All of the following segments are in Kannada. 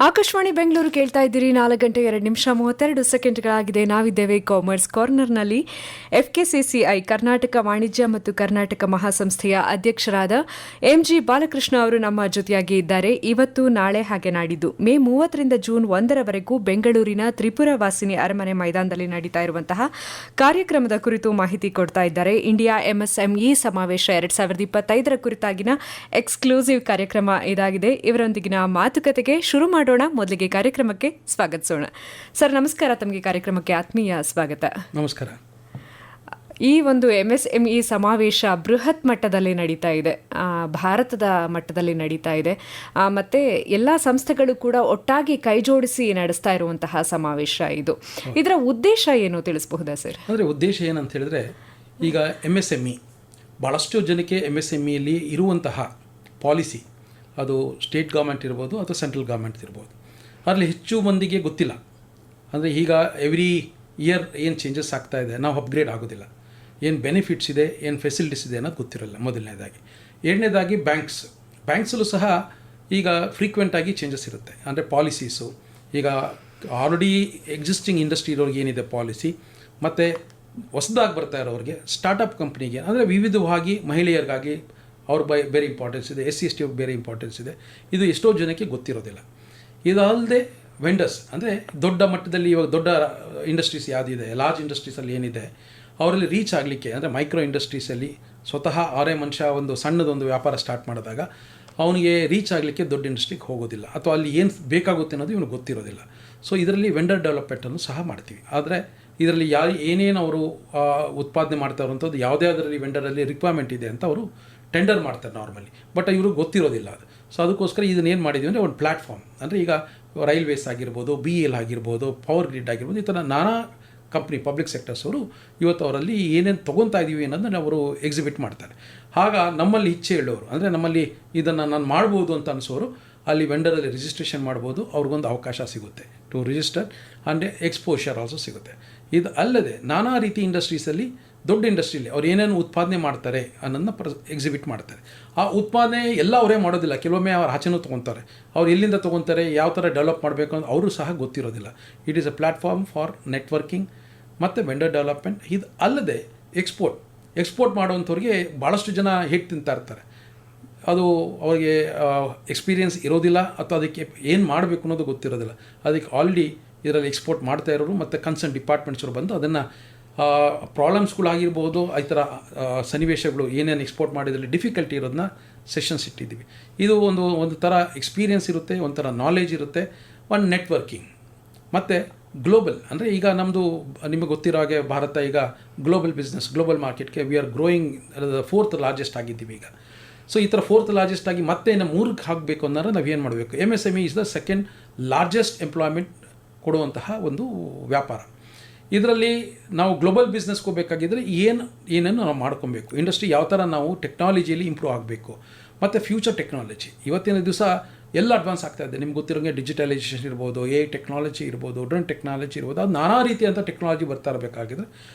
ಆಕಾಶವಾಣಿ ಬೆಂಗಳೂರು ಕೇಳ್ತಾ ಇದ್ದೀರಿ. 4:02:32 ನಾವಿದ್ದೇವೆ ಕಾಮರ್ಸ್ ಕಾರ್ನರ್ನಲ್ಲಿ. FKCCI ಕರ್ನಾಟಕ ವಾಣಿಜ್ಯ ಮತ್ತು ಕರ್ನಾಟಕ ಮಹಾಸಂಸ್ಥೆಯ ಅಧ್ಯಕ್ಷರಾದ MG ಬಾಲಕೃಷ್ಣ ಅವರು ನಮ್ಮ ಜೊತೆಯಾಗಿ ಇದ್ದಾರೆ. ಇವತ್ತು, ನಾಳೆ ಹಾಗೆ ನಾಡಿದ್ದು ಮೇ 30ರಿಂದ ಜೂನ್ 1ರವರೆಗೂ ಬೆಂಗಳೂರಿನ ತ್ರಿಪುರ ವಾಸಿನಿ ಅರಮನೆ ಮೈದಾನದಲ್ಲಿ ನಡೀತಾ ಇರುವಂತಹ ಕಾರ್ಯಕ್ರಮದ ಕುರಿತು ಮಾಹಿತಿ ಕೊಡ್ತಾ ಇದ್ದಾರೆ. ಇಂಡಿಯಾ MSME ಸಮಾವೇಶ 2025 ಕುರಿತಾಗಿನ ಎಕ್ಸ್ಕ್ಲೂಸಿವ್ ಕಾರ್ಯಕ್ರಮ ಇದಾಗಿದೆ. ಇವರೊಂದಿಗಿನ ಮಾತುಕತೆಗೆ ಶುರು ಮಾಡೋಣ. ಮೊದಲಿಗೆ ಕಾರ್ಯಕ್ರಮಕ್ಕೆ ಸ್ವಾಗತಿಸೋಣ. ಸರ್ ನಮಸ್ಕಾರ, ತಮಗೆ ಕಾರ್ಯಕ್ರಮಕ್ಕೆ ಆತ್ಮೀಯ ಸ್ವಾಗತ. ನಮಸ್ಕಾರ. ಈ ಒಂದು MSME ಸಮಾವೇಶ ಬೃಹತ್ ಮಟ್ಟದಲ್ಲಿ ನಡೀತಾ ಇದೆ, ಭಾರತದ ಮಟ್ಟದಲ್ಲಿ ನಡೀತಾ ಇದೆ. ಮತ್ತೆ ಎಲ್ಲ ಸಂಸ್ಥೆಗಳು ಕೂಡ ಒಟ್ಟಾಗಿ ಕೈಜೋಡಿಸಿ ನಡೆಸ್ತಾ ಇರುವಂತಹ ಸಮಾವೇಶ ಇದು. ಇದರ ಉದ್ದೇಶ ಏನು ತಿಳಿಸಬಹುದಾ ಸರ್? ಅಂದರೆ ಉದ್ದೇಶ ಏನಂತ ಹೇಳಿದ್ರೆ, ಈಗ MSME ಭಾಳಷ್ಟು ಜನಕ್ಕೆ MSMEಯಲ್ಲಿ ಇರುವಂತಹ ಪಾಲಿಸಿ, ಅದು ಸ್ಟೇಟ್ ಗೌರ್ಮೆಂಟ್ ಇರ್ಬೋದು ಅಥವಾ ಸೆಂಟ್ರಲ್ ಗೌರ್ಮೆಂಟ್ ಇರ್ಬೋದು, ಅದರಲ್ಲಿ ಹೆಚ್ಚು ಮಂದಿಗೆ ಗೊತ್ತಿಲ್ಲ. ಅಂದರೆ ಈಗ ಎವ್ರಿ ಇಯರ್ ಏನು ಚೇಂಜಸ್ ಆಗ್ತಾ ಇದೆ, ನಾವು ಅಪ್ಗ್ರೇಡ್ ಆಗೋದಿಲ್ಲ. ಏನು ಬೆನಿಫಿಟ್ಸ್ ಇದೆ, ಏನು ಫೆಸಿಲಿಟೀಸ್ ಇದೆ ಅನ್ನೋದು ಗೊತ್ತಿರಲ್ಲ ಮೊದಲನೇದಾಗಿ. ಎರಡನೇದಾಗಿ ಬ್ಯಾಂಕ್ಸಲ್ಲೂ ಸಹ ಈಗ ಫ್ರೀಕ್ವೆಂಟಾಗಿ ಚೇಂಜಸ್ ಇರುತ್ತೆ. ಅಂದರೆ ಪಾಲಿಸೀಸು ಈಗ ಆಲ್ರೆಡಿ ಎಕ್ಸಿಸ್ಟಿಂಗ್ ಇಂಡಸ್ಟ್ರಿ ಇರೋರಿಗೆ ಏನಿದೆ ಪಾಲಿಸಿ, ಮತ್ತು ಹೊಸದಾಗಿ ಬರ್ತಾ ಇರೋರಿಗೆ ಸ್ಟಾರ್ಟಪ್ ಕಂಪ್ನಿಗೆ, ಅಂದರೆ ವಿವಿಧವಾಗಿ ಮಹಿಳೆಯರಿಗಾಗಿ ಅವ್ರ ಬೇರೆ ಇಂಪಾರ್ಟೆನ್ಸ್ ಇದೆ, SC/ST ಅವ್ರಿಗೆ ಬೇರೆ ಇಂಪಾರ್ಟೆನ್ಸ್ ಇದೆ. ಇದು ಎಷ್ಟೋ ಜನಕ್ಕೆ ಗೊತ್ತಿರೋದಿಲ್ಲ. ಇದಲ್ಲದೆ ವೆಂಡರ್ಸ್, ಅಂದರೆ ದೊಡ್ಡ ಮಟ್ಟದಲ್ಲಿ ಇವಾಗ ದೊಡ್ಡ ಇಂಡಸ್ಟ್ರೀಸ್ ಯಾವುದಿದೆ, ಲಾರ್ಜ್ ಇಂಡಸ್ಟ್ರೀಸಲ್ಲಿ ಏನಿದೆ, ಅವರಲ್ಲಿ ರೀಚ್ ಆಗಲಿಕ್ಕೆ, ಅಂದರೆ ಮೈಕ್ರೋ ಇಂಡಸ್ಟ್ರೀಸಲ್ಲಿ ಸ್ವತಃ ಅವರೇ ಮನುಷ್ಯ ಒಂದು ಸಣ್ಣದೊಂದು ವ್ಯಾಪಾರ ಸ್ಟಾರ್ಟ್ ಮಾಡಿದಾಗ ಅವನಿಗೆ ರೀಚ್ ಆಗಲಿಕ್ಕೆ ದೊಡ್ಡ ಇಂಡಸ್ಟ್ರಿಗೆ ಹೋಗೋದಿಲ್ಲ, ಅಥವಾ ಅಲ್ಲಿ ಏನು ಬೇಕಾಗುತ್ತೆ ಅನ್ನೋದು ಇವನಿಗೆ ಗೊತ್ತಿರೋದಿಲ್ಲ. ಸೊ ಇದರಲ್ಲಿ ವೆಂಡರ್ ಡೆವಲಪ್ಮೆಂಟನ್ನು ಸಹ ಮಾಡ್ತೀವಿ. ಆದರೆ ಇದರಲ್ಲಿ ಏನೇನು ಅವರು ಉತ್ಪಾದನೆ ಮಾಡ್ತಾ ಇರುವಂಥದ್ದು, ಯಾವುದೇ ಅದರಲ್ಲಿ ವೆಂಡರಲ್ಲಿ ರಿಕ್ವೈರ್ಮೆಂಟ್ ಇದೆ ಅಂತ ಅವರು ಟೆಂಡರ್ ಮಾಡ್ತಾರೆ ನಾರ್ಮಲಿ, ಬಟ್ ಇವರು ಗೊತ್ತಿರೋದಿಲ್ಲ ಅದು. ಸೊ ಅದಕ್ಕೋಸ್ಕರ ಇದನ್ನೇನು ಮಾಡಿದ್ದೀವಿ ಅಂದರೆ ಒಂದು ಪ್ಲ್ಯಾಟ್ಫಾರ್ಮ್, ಅಂದರೆ ಈಗ ರೈಲ್ವೇಸ್ ಆಗಿರ್ಬೋದು, BEL ಆಗಿರ್ಬೋದು, ಪವರ್ ಗ್ರಿಡ್ ಆಗಿರ್ಬೋದು, ಈ ಥರ ನಾನಾ ಕಂಪ್ನಿ ಪಬ್ಲಿಕ್ ಸೆಕ್ಟರ್ಸ್ ಅವರು ಇವತ್ತು ಅವರಲ್ಲಿ ಏನೇನು ತೊಗೊತಾ ಇದ್ದೀವಿ ಅನ್ನೋದನ್ನು ಅವರು ಎಕ್ಸಿಬಿಟ್ ಮಾಡ್ತಾರೆ. ಆಗ ನಮ್ಮಲ್ಲಿ ಇಚ್ಛೆ ಹೇಳೋರು, ಅಂದರೆ ನಮ್ಮಲ್ಲಿ ಇದನ್ನು ನಾನು ಮಾಡ್ಬೋದು ಅಂತ ಅನಿಸೋರು ಅಲ್ಲಿ ವೆಂಡರಲ್ಲಿ ರಿಜಿಸ್ಟ್ರೇಷನ್ ಮಾಡ್ಬೋದು, ಅವ್ರಿಗೊಂದು ಅವಕಾಶ ಸಿಗುತ್ತೆ to register, and exposure also ಸಿಗುತ್ತೆ. ಇದು ಅಲ್ಲದೆ ನಾನಾ ರೀತಿ ಇಂಡಸ್ಟ್ರೀಸಲ್ಲಿ, ದೊಡ್ಡ ಇಂಡಸ್ಟ್ರಿಯಲ್ಲಿ ಅವ್ರು ಏನೇನು ಉತ್ಪಾದನೆ ಮಾಡ್ತಾರೆ ಅನ್ನೋದನ್ನ ಎಕ್ಸಿಬಿಟ್ ಮಾಡ್ತಾರೆ. ಆ ಉತ್ಪಾದನೆ ಎಲ್ಲ ಅವರೇ ಮಾಡೋದಿಲ್ಲ, ಕೆಲವೊಮ್ಮೆ ಅವ್ರು ಆಚೆನೂ ತೊಗೊತಾರೆ. ಅವ್ರು ಎಲ್ಲಿಂದ ತೊಗೊತಾರೆ, ಯಾವ ಥರ ಡೆವಲಪ್ ಮಾಡಬೇಕು ಅಂತ ಅವರು ಸಹ ಗೊತ್ತಿರೋದಿಲ್ಲ. It is A platform for networking ಮತ್ತು ವೆಂಡರ್ ಡೆವಲಪ್ಮೆಂಟ್. ಇದು ಅಲ್ಲದೆ ಎಕ್ಸ್ಪೋರ್ಟ್ ಮಾಡುವಂಥವ್ರಿಗೆ ಭಾಳಷ್ಟು ಜನ ಹೇಗೆ ತಿಂತಾ ಇರ್ತಾರೆ, ಅದು ಅವರಿಗೆ ಎಕ್ಸ್ಪೀರಿಯೆನ್ಸ್ ಇರೋದಿಲ್ಲ, ಅಥವಾ ಅದಕ್ಕೆ ಏನು ಮಾಡಬೇಕು ಅನ್ನೋದು ಗೊತ್ತಿರೋದಿಲ್ಲ. ಅದಕ್ಕೆ ಆಲ್ರೆಡಿ ಇದರಲ್ಲಿ ಎಕ್ಸ್ಪೋರ್ಟ್ ಮಾಡ್ತಾ ಇರೋರು ಮತ್ತು ಕನ್ಸರ್ನ್ ಡಿಪಾರ್ಟ್ಮೆಂಟ್ಸರು ಬಂದು ಅದನ್ನು ಪ್ರಾಬ್ಲಮ್ಸ್ಗಳಾಗಿರ್ಬೋದು, ಈ ಥರ ಸನ್ನಿವೇಶಗಳು ಏನೇನು ಎಕ್ಸ್ಪೋರ್ಟ್ ಮಾಡಿದ್ರಲ್ಲಿ ಡಿಫಿಕಲ್ಟಿ ಇರೋದನ್ನ ಸೆಷನ್ಸ್ ಇಟ್ಟಿದ್ದೀವಿ. ಇದು ಒಂದು ಥರ ಎಕ್ಸ್ಪೀರಿಯೆನ್ಸ್ ಇರುತ್ತೆ, ಒಂಥರ ನಾಲೆಜ್ ಇರುತ್ತೆ, ಒಂದು ನೆಟ್ವರ್ಕಿಂಗ್ ಮತ್ತು ಗ್ಲೋಬಲ್. ಅಂದರೆ ಈಗ ನಮ್ಮದು ನಿಮಗೆ ಗೊತ್ತಿರೋ ಹಾಗೆ ಭಾರತ ಈಗ ಗ್ಲೋಬಲ್ ಬಿಸ್ನೆಸ್, ಗ್ಲೋಬಲ್ ಮಾರ್ಕೆಟ್ಗೆ we are growing 4th largest ಆಗಿದ್ದೀವಿ ಈಗ. ಸೊ ಈ ಥರ 4th ಲಾರ್ಜೆಸ್ಟ್ ಆಗಿ ಮತ್ತೆ ಇನ್ನು 3ಕ್ಕೆ ಹಾಕಬೇಕು ಅಂದರೆ ನಾವು ಏನು ಮಾಡಬೇಕು? MSME is the 2nd largest employment ಕೊಡುವಂತಹ ಒಂದು ವ್ಯಾಪಾರ. ಇದರಲ್ಲಿ ನಾವು ಗ್ಲೋಬಲ್ ಬಿಸ್ನೆಸ್ಗೆ ಹೋಗಬೇಕಾಗಿದ್ದರೆ ಏನೇನು ನಾವು ಮಾಡ್ಕೊಬೇಕು, ಇಂಡಸ್ಟ್ರಿ ಯಾವ ಥರ ನಾವು ಟೆಕ್ನಾಲಜಿಯಲ್ಲಿ ಇಂಪ್ರೂವ್ ಆಗಬೇಕು, ಮತ್ತು ಫ್ಯೂಚರ್ ಟೆಕ್ನಾಲಜಿ ಇವತ್ತಿನ ದಿವಸ ಎಲ್ಲ ಅಡ್ವಾನ್ಸ್ ಆಗ್ತಾ ಇದೆ. ನಿಮ್ಗೆ ಗೊತ್ತಿರೋಂಗೆ ಡಿಜಿಟಲೈಸೇಷನ್ ಇರ್ಬೋದು, AI ಟೆಕ್ನಾಲಜಿ ಇರ್ಬೋದು, ಡ್ರೋನ್ ಟೆಕ್ನಾಲಜಿ ಇರ್ಬೋದು, ಅದು ನಾನಾ ರೀತಿಯಂಥ ಟೆಕ್ನಾಲಜಿ ಬರ್ತಾ ಇರಬೇಕಾಗಿದ್ರೆ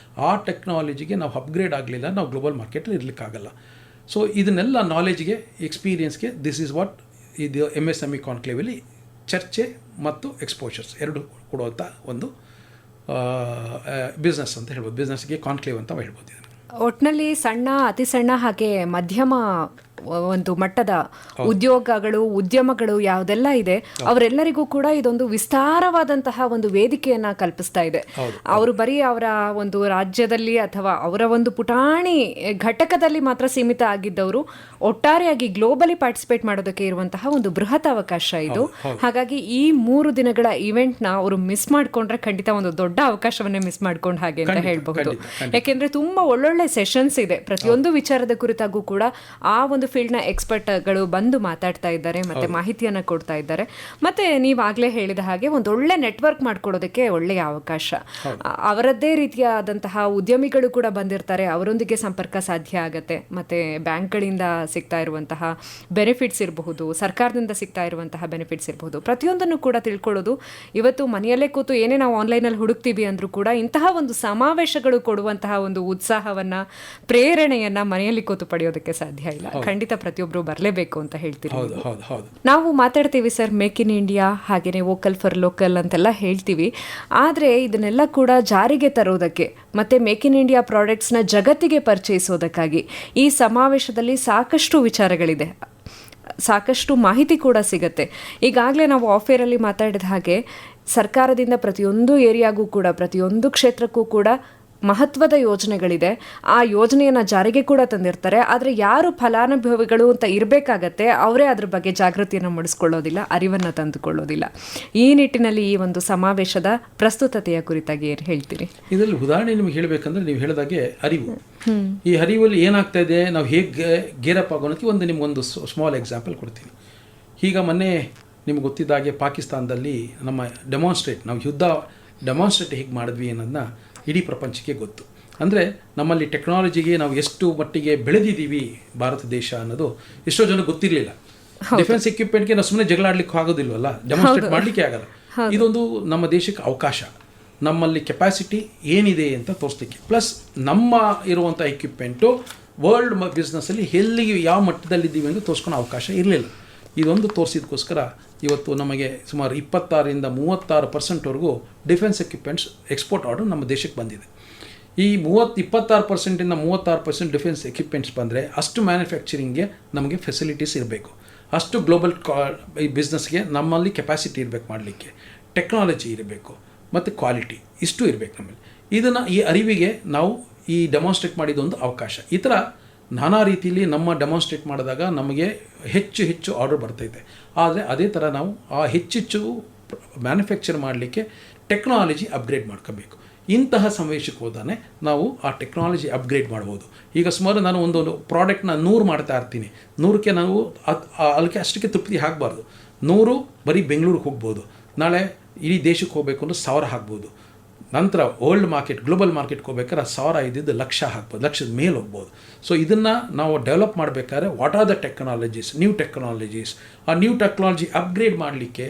ಆ ಟೆಕ್ನಾಲಜಿಗೆ ನಾವು ಅಪ್ಗ್ರೇಡ್ ಆಗಲಿಲ್ಲ, ನಾವು ಗ್ಲೋಬಲ್ ಮಾರ್ಕೆಟಲ್ಲಿ ಇರಲಿಕ್ಕಾಗಲ್ಲ. ಸೊ ಇದನ್ನೆಲ್ಲ ನಾಲೆಜ್ಗೆ, ಎಕ್ಸ್ಪೀರಿಯನ್ಸ್ಗೆ ದಿಸ್ ಈಸ್ ವಾಟ್ ಇದು MSME ಕಾನ್ಕ್ಲೇವಲ್ಲಿ ಚರ್ಚೆ ಮತ್ತು ಎಕ್ಸ್ಪೋಷರ್ಸ್ ಎರಡು ಕೊಡುವಂಥ ಒಂದು ಬಿಸ್ನೆಸ್ ಅಂತ ಹೇಳ್ಬೋದು. ಬಿಸ್ನೆಸ್ಗೆ ಕಾನ್ಕ್ಲೇವ್ ಅಂತ ಹೇಳ್ಬೋದು. ಒಟ್ಟಿನಲ್ಲಿ ಸಣ್ಣ, ಅತಿ ಸಣ್ಣ ಹಾಗೆ ಮಧ್ಯಮ ಒಂದು ಮಟ್ಟದ ಉದ್ಯೋಗಗಳು, ಉದ್ಯಮಗಳು ಯಾವುದೆಲ್ಲ ಇದೆ, ಅವರೆಲ್ಲರಿಗೂ ಕೂಡ ಇದೊಂದು ವಿಸ್ತಾರವಾದಂತಹ ಒಂದು ವೇದಿಕೆಯನ್ನ ಕಲ್ಪಿಸ್ತಾ ಇದೆ. ಅವರು ಬರೀ ಅವರ ಒಂದು ರಾಜ್ಯದಲ್ಲಿ ಅಥವಾ ಅವರ ಒಂದು ಪುಟಾಣಿ ಘಟಕದಲ್ಲಿ ಮಾತ್ರ ಸೀಮಿತ ಆಗಿದ್ದವರು ಒಟ್ಟಾರೆಯಾಗಿ ಗ್ಲೋಬಲಿ ಪಾರ್ಟಿಸಿಪೇಟ್ ಮಾಡೋದಕ್ಕೆ ಇರುವಂತಹ ಒಂದು ಬೃಹತ್ ಅವಕಾಶ ಇದು. ಹಾಗಾಗಿ ಈ 3 ದಿನಗಳ ಇವೆಂಟ್ನ ಅವರು ಮಿಸ್ ಮಾಡ್ಕೊಂಡ್ರೆ ಖಂಡಿತ ಒಂದು ದೊಡ್ಡ ಅವಕಾಶವನ್ನೇ ಮಿಸ್ ಮಾಡ್ಕೊಂಡ್ ಹಾಗೆ ಅಂತ ಹೇಳ್ಬಹುದು. ಯಾಕೆಂದ್ರೆ ತುಂಬಾ ಒಳ್ಳೊಳ್ಳೆ ಸೆಷನ್ಸ್ ಇದೆ, ಪ್ರತಿಯೊಂದು ವಿಚಾರದ ಕುರಿತಾಗೂ ಕೂಡ ಆ ಒಂದು ಫೀಲ್ಡ್ನ ಎಕ್ಸ್ಪರ್ಟ್ಗಳು ಬಂದು ಮಾತಾಡ್ತಾ ಇದ್ದಾರೆ, ಮತ್ತೆ ಮಾಹಿತಿಯನ್ನು ಕೊಡ್ತಾ ಇದ್ದಾರೆ. ಮತ್ತೆ ನೀವಾಗಲೇ ಹೇಳಿದ ಹಾಗೆ ಒಂದು ಒಳ್ಳೆ ನೆಟ್ವರ್ಕ್ ಮಾಡ್ಕೊಡೋದಕ್ಕೆ ಒಳ್ಳೆಯ ಅವಕಾಶ. ಅವರದ್ದೇ ರೀತಿಯಾದಂತಹ ಉದ್ಯಮಿಗಳು ಕೂಡ ಬಂದಿರ್ತಾರೆ, ಅವರೊಂದಿಗೆ ಸಂಪರ್ಕ ಸಾಧ್ಯ ಆಗತ್ತೆ. ಮತ್ತೆ ಬ್ಯಾಂಕ್ಗಳಿಂದ ಸಿಗ್ತಾ ಇರುವಂತಹ ಬೆನಿಫಿಟ್ಸ್ ಇರಬಹುದು, ಸರ್ಕಾರದಿಂದ ಸಿಗ್ತಾ ಇರುವಂತಹ ಬೆನಿಫಿಟ್ಸ್ ಇರಬಹುದು, ಪ್ರತಿಯೊಂದನ್ನು ಕೂಡ ತಿಳ್ಕೊಳ್ಳೋದು. ಇವತ್ತು ಮನೆಯಲ್ಲೇ ಕೂತು ಏನೇ ನಾವು ಆನ್ಲೈನಲ್ಲಿ ಹುಡುಕ್ತೀವಿ ಅಂದ್ರೂ ಕೂಡ ಇಂತಹ ಒಂದು ಸಮಾವೇಶಗಳು ಕೊಡುವಂತಹ ಒಂದು ಉತ್ಸಾಹವನ್ನ, ಪ್ರೇರಣೆಯನ್ನ ಮನೆಯಲ್ಲಿ ಕೂತು ಪಡೆಯೋದಕ್ಕೆ ಸಾಧ್ಯ ಇಲ್ಲ. ಖಂಡಿತ ಖಂಡಿತ ಪ್ರತಿಯೊಬ್ಬರು ಬರಲೇಬೇಕು ಅಂತ ಹೇಳ್ತೀರಿ. ಹೌದು ಹೌದು ಹೌದು. ನಾವು ಮಾತಾಡ್ತೀವಿ ಸರ್ ಮೇಕ್ ಇನ್ ಇಂಡಿಯಾ, ಹಾಗೆಯೇ ವೋಕಲ್ ಫಾರ್ ಲೋಕಲ್ ಅಂತೆಲ್ಲ ಹೇಳ್ತೀವಿ. ಆದರೆ ಇದನ್ನೆಲ್ಲ ಕೂಡ ಜಾರಿಗೆ ತರೋದಕ್ಕೆ ಮತ್ತು ಮೇಕ್ ಇನ್ ಇಂಡಿಯಾ ಪ್ರಾಡಕ್ಟ್ಸ್ನ ಜಗತ್ತಿಗೆ ಪರಿಚಯಿಸೋದಕ್ಕಾಗಿ ಈ ಸಮಾವೇಶದಲ್ಲಿ ಸಾಕಷ್ಟು ವಿಚಾರಗಳಿದೆ, ಸಾಕಷ್ಟು ಮಾಹಿತಿ ಕೂಡ ಸಿಗುತ್ತೆ. ಈಗಾಗಲೇ ನಾವು ಆಫೇರಲ್ಲಿ ಮಾತಾಡಿದ ಹಾಗೆ ಸರ್ಕಾರದಿಂದ ಪ್ರತಿಯೊಂದು ಏರಿಯಾಗೂ ಕೂಡ, ಪ್ರತಿಯೊಂದು ಕ್ಷೇತ್ರಕ್ಕೂ ಕೂಡ ಮಹತ್ವದ ಯೋಜನೆಗಳಿದೆ. ಆ ಯೋಜನೆಯನ್ನು ಜಾರಿಗೆ ಕೂಡ ತಂದಿರ್ತಾರೆ. ಆದರೆ ಯಾರು ಫಲಾನುಭವಿಗಳು ಅಂತ ಇರಬೇಕಾಗತ್ತೆ, ಅವರೇ ಅದ್ರ ಬಗ್ಗೆ ಜಾಗೃತಿಯನ್ನು ಮೂಡಿಸ್ಕೊಳ್ಳೋದಿಲ್ಲ, ಅರಿವನ್ನು ತಂದುಕೊಳ್ಳೋದಿಲ್ಲ. ಈ ನಿಟ್ಟಿನಲ್ಲಿ ಈ ಒಂದು ಸಮಾವೇಶದ ಪ್ರಸ್ತುತತೆಯ ಕುರಿತಾಗಿ ಏನು ಹೇಳ್ತೀರಿ? ಇದರಲ್ಲಿ ಉದಾಹರಣೆ ನಿಮಗೆ ಹೇಳಬೇಕಂದ್ರೆ, ನೀವು ಹೇಳಿದಾಗೆ ಅರಿವು, ಈ ಅರಿವಲ್ಲಿ ಏನಾಗ್ತಾ ಇದೆ, ನಾವು ಹೇಗೆ ಗೇರಪ್ ಆಗೋಣಕ್ಕೆ ನಿಮಗೊಂದು ಸ್ಮಾಲ್ ಎಕ್ಸಾಂಪಲ್ ಕೊಡ್ತೀನಿ. ಈಗ ಮೊನ್ನೆ ನಿಮ್ಗೆ ಗೊತ್ತಿದ್ದಾಗೆ ಪಾಕಿಸ್ತಾನದಲ್ಲಿ ನಮ್ಮ ನಾವು ಯುದ್ಧ ಡೆಮಾನ್ಸ್ಟ್ರೇಟ್ ಹೇಗೆ ಮಾಡಿದ್ವಿ ಅನ್ನೋದನ್ನ ಇಡೀ ಪ್ರಪಂಚಕ್ಕೆ ಗೊತ್ತು. ಅಂದರೆ ನಮ್ಮಲ್ಲಿ ಟೆಕ್ನಾಲಜಿಗೆ ನಾವು ಎಷ್ಟು ಮಟ್ಟಿಗೆ ಬೆಳೆದಿದ್ದೀವಿ ಭಾರತ ದೇಶ ಅನ್ನೋದು ಎಷ್ಟೋ ಜನ ಗೊತ್ತಿರಲಿಲ್ಲ. ಡಿಫೆನ್ಸ್ ಎಕ್ವಿಪ್ಮೆಂಟ್ಗೆ ನಾವು ಸುಮ್ಮನೆ ಜಗಳ ಆಡಲಿಕ್ಕೆ ಆಗೋದಿಲ್ವಲ್ಲ, ಡೆಮಾನ್ಸ್ಟ್ರೇಟ್ ಮಾಡಲಿಕ್ಕೆ ಆಗಲ್ಲ. ಇದೊಂದು ನಮ್ಮ ದೇಶಕ್ಕೆ ಅವಕಾಶ, ನಮ್ಮಲ್ಲಿ ಕೆಪಾಸಿಟಿ ಏನಿದೆ ಅಂತ ತೋರಿಸ್ಲಿಕ್ಕೆ. ಪ್ಲಸ್ ನಮ್ಮ ಇರುವಂಥ ಎಕ್ವಿಪ್ಮೆಂಟು ವರ್ಲ್ಡ್ ಬಿಸ್ನೆಸ್ಸಲ್ಲಿ ಎಲ್ಲಿಗೆ ಯಾವ ಮಟ್ಟದಲ್ಲಿದ್ದೀವಿ ಅಂತ ತೋರಿಸ್ಕೊಳ್ಳೋ ಅವಕಾಶ ಇರಲಿಲ್ಲ. ಇದೊಂದು ತೋರಿಸಿದಕ್ಕೋಸ್ಕರ ಇವತ್ತು ನಮಗೆ ಸುಮಾರು 26-36% ಡಿಫೆನ್ಸ್ ಎಕ್ವಿಪ್ಮೆಂಟ್ಸ್ ಎಕ್ಸ್ಪೋರ್ಟ್ ಆರ್ಡರ್ ನಮ್ಮ ದೇಶಕ್ಕೆ ಬಂದಿದೆ. ಈ 26%ಇಂದ 36% ಡಿಫೆನ್ಸ್ ಎಕ್ವಿಪ್ಮೆಂಟ್ಸ್ ಬಂದರೆ ಅಷ್ಟು ಮ್ಯಾನುಫ್ಯಾಕ್ಚರಿಂಗ್ಗೆ ನಮಗೆ ಫೆಸಿಲಿಟೀಸ್ ಇರಬೇಕು, ಅಷ್ಟು ಗ್ಲೋಬಲ್ ಈ ಬಿಸ್ನೆಸ್ಗೆ ನಮ್ಮಲ್ಲಿ ಕೆಪಾಸಿಟಿ ಇರಬೇಕು, ಮಾಡಲಿಕ್ಕೆ ಟೆಕ್ನಾಲಜಿ ಇರಬೇಕು ಮತ್ತು ಕ್ವಾಲಿಟಿ ಇಷ್ಟು ಇರಬೇಕು ನಮ್ಮಲ್ಲಿ. ಇದನ್ನು ಈ ಅರಿವಿಗೆ ನಾವು ಈ ಡೆಮಾನ್ಸ್ಟ್ರೇಟ್ ಮಾಡಿದೊಂದು ಅವಕಾಶ. ಈ ಥರ ನಾನಾ ರೀತಿಯಲ್ಲಿ ನಮ್ಮ ಡೆಮಾನ್ಸ್ಟ್ರೇಟ್ ಮಾಡಿದಾಗ ನಮಗೆ ಹೆಚ್ಚು ಆರ್ಡರ್ ಬರ್ತೈತೆ. ಆದರೆ ಅದೇ ಥರ ನಾವು ಆ ಹೆಚ್ಚು ಮ್ಯಾನುಫ್ಯಾಕ್ಚರ್ ಮಾಡಲಿಕ್ಕೆ ಟೆಕ್ನಾಲಜಿ ಅಪ್ಗ್ರೇಡ್ ಮಾಡ್ಕೋಬೇಕು. ಇಂತಹ ಸಮಾವೇಶಕ್ಕೆ ಹೋದಾನೆ ನಾವು ಆ ಟೆಕ್ನಾಲಜಿ ಅಪ್ಗ್ರೇಡ್ ಮಾಡ್ಬೋದು. ಈಗ ಸುಮಾರು ನಾನು ಒಂದು ಪ್ರಾಡಕ್ಟ್ನ 100 ಮಾಡ್ತಾ ಇರ್ತೀನಿ, 100ಕ್ಕೆ ನಾವು ಅಲ್ಲಿಗೆ ಅಷ್ಟಕ್ಕೆ ತೃಪ್ತಿ ಆಗಬಾರ್ದು. 100 ಬರೀ ಬೆಂಗಳೂರಿಗೆ ಹೋಗ್ಬೋದು, ನಾಳೆ ಇಡೀ ದೇಶಕ್ಕೆ ಹೋಗಬೇಕು ಅಂದ್ರೆ 1000 ಹಾಕ್ಬೋದು. ನಂತರ ವರ್ಲ್ಡ್ ಮಾರ್ಕೆಟ್, ಗ್ಲೋಬಲ್ ಮಾರ್ಕೆಟ್ಗೆ ಹೋಗ್ಬೇಕಾದ್ರೆ 1000 ಇದ್ದಿದ್ದು 1,00,000 ಹಾಕ್ಬೋದು, 1,00,000 ಮೇಲೆ ಹೋಗ್ಬೋದು. ಸೊ ಇದನ್ನು ನಾವು ಡೆವಲಪ್ ಮಾಡಬೇಕಾದ್ರೆ what are the technologies, new technologies, ಆ ನ್ಯೂ ಟೆಕ್ನಾಲಜಿ ಅಪ್ಗ್ರೇಡ್ ಮಾಡಲಿಕ್ಕೆ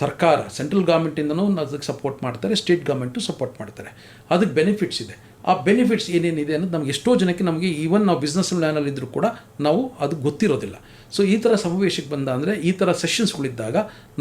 ಸರ್ಕಾರ, ಸೆಂಟ್ರಲ್ ಗೌರ್ಮೆಂಟಿಂದನೂ ಅದಕ್ಕೆ ಸಪೋರ್ಟ್ ಮಾಡ್ತಾರೆ, ಸ್ಟೇಟ್ ಗೌರ್ಮೆಂಟು ಸಪೋರ್ಟ್ ಮಾಡ್ತಾರೆ. ಅದಕ್ಕೆ ಬೆನಿಫಿಟ್ಸ್ ಇದೆ. ಆ ಬೆನಿಫಿಟ್ಸ್ ಏನೇನಿದೆ ಅನ್ನೋದು ನಮಗೆ ಎಷ್ಟೋ ಜನಕ್ಕೆ, ನಮಗೆ ಈವನ್ ನಾವು ಬಿಸ್ನೆಸ್ ಲೈನಲ್ಲಿ ಇದ್ದರೂ ಕೂಡ ನಾವು ಅದು ಗೊತ್ತಿರೋದಿಲ್ಲ. ಸೊ ಈ ಥರ ಸಮಾವೇಶಕ್ಕೆ ಬಂದ ಅಂದರೆ ಈ ಥರ ಸೆಷನ್ಸ್ಗಳಿದ್ದಾಗ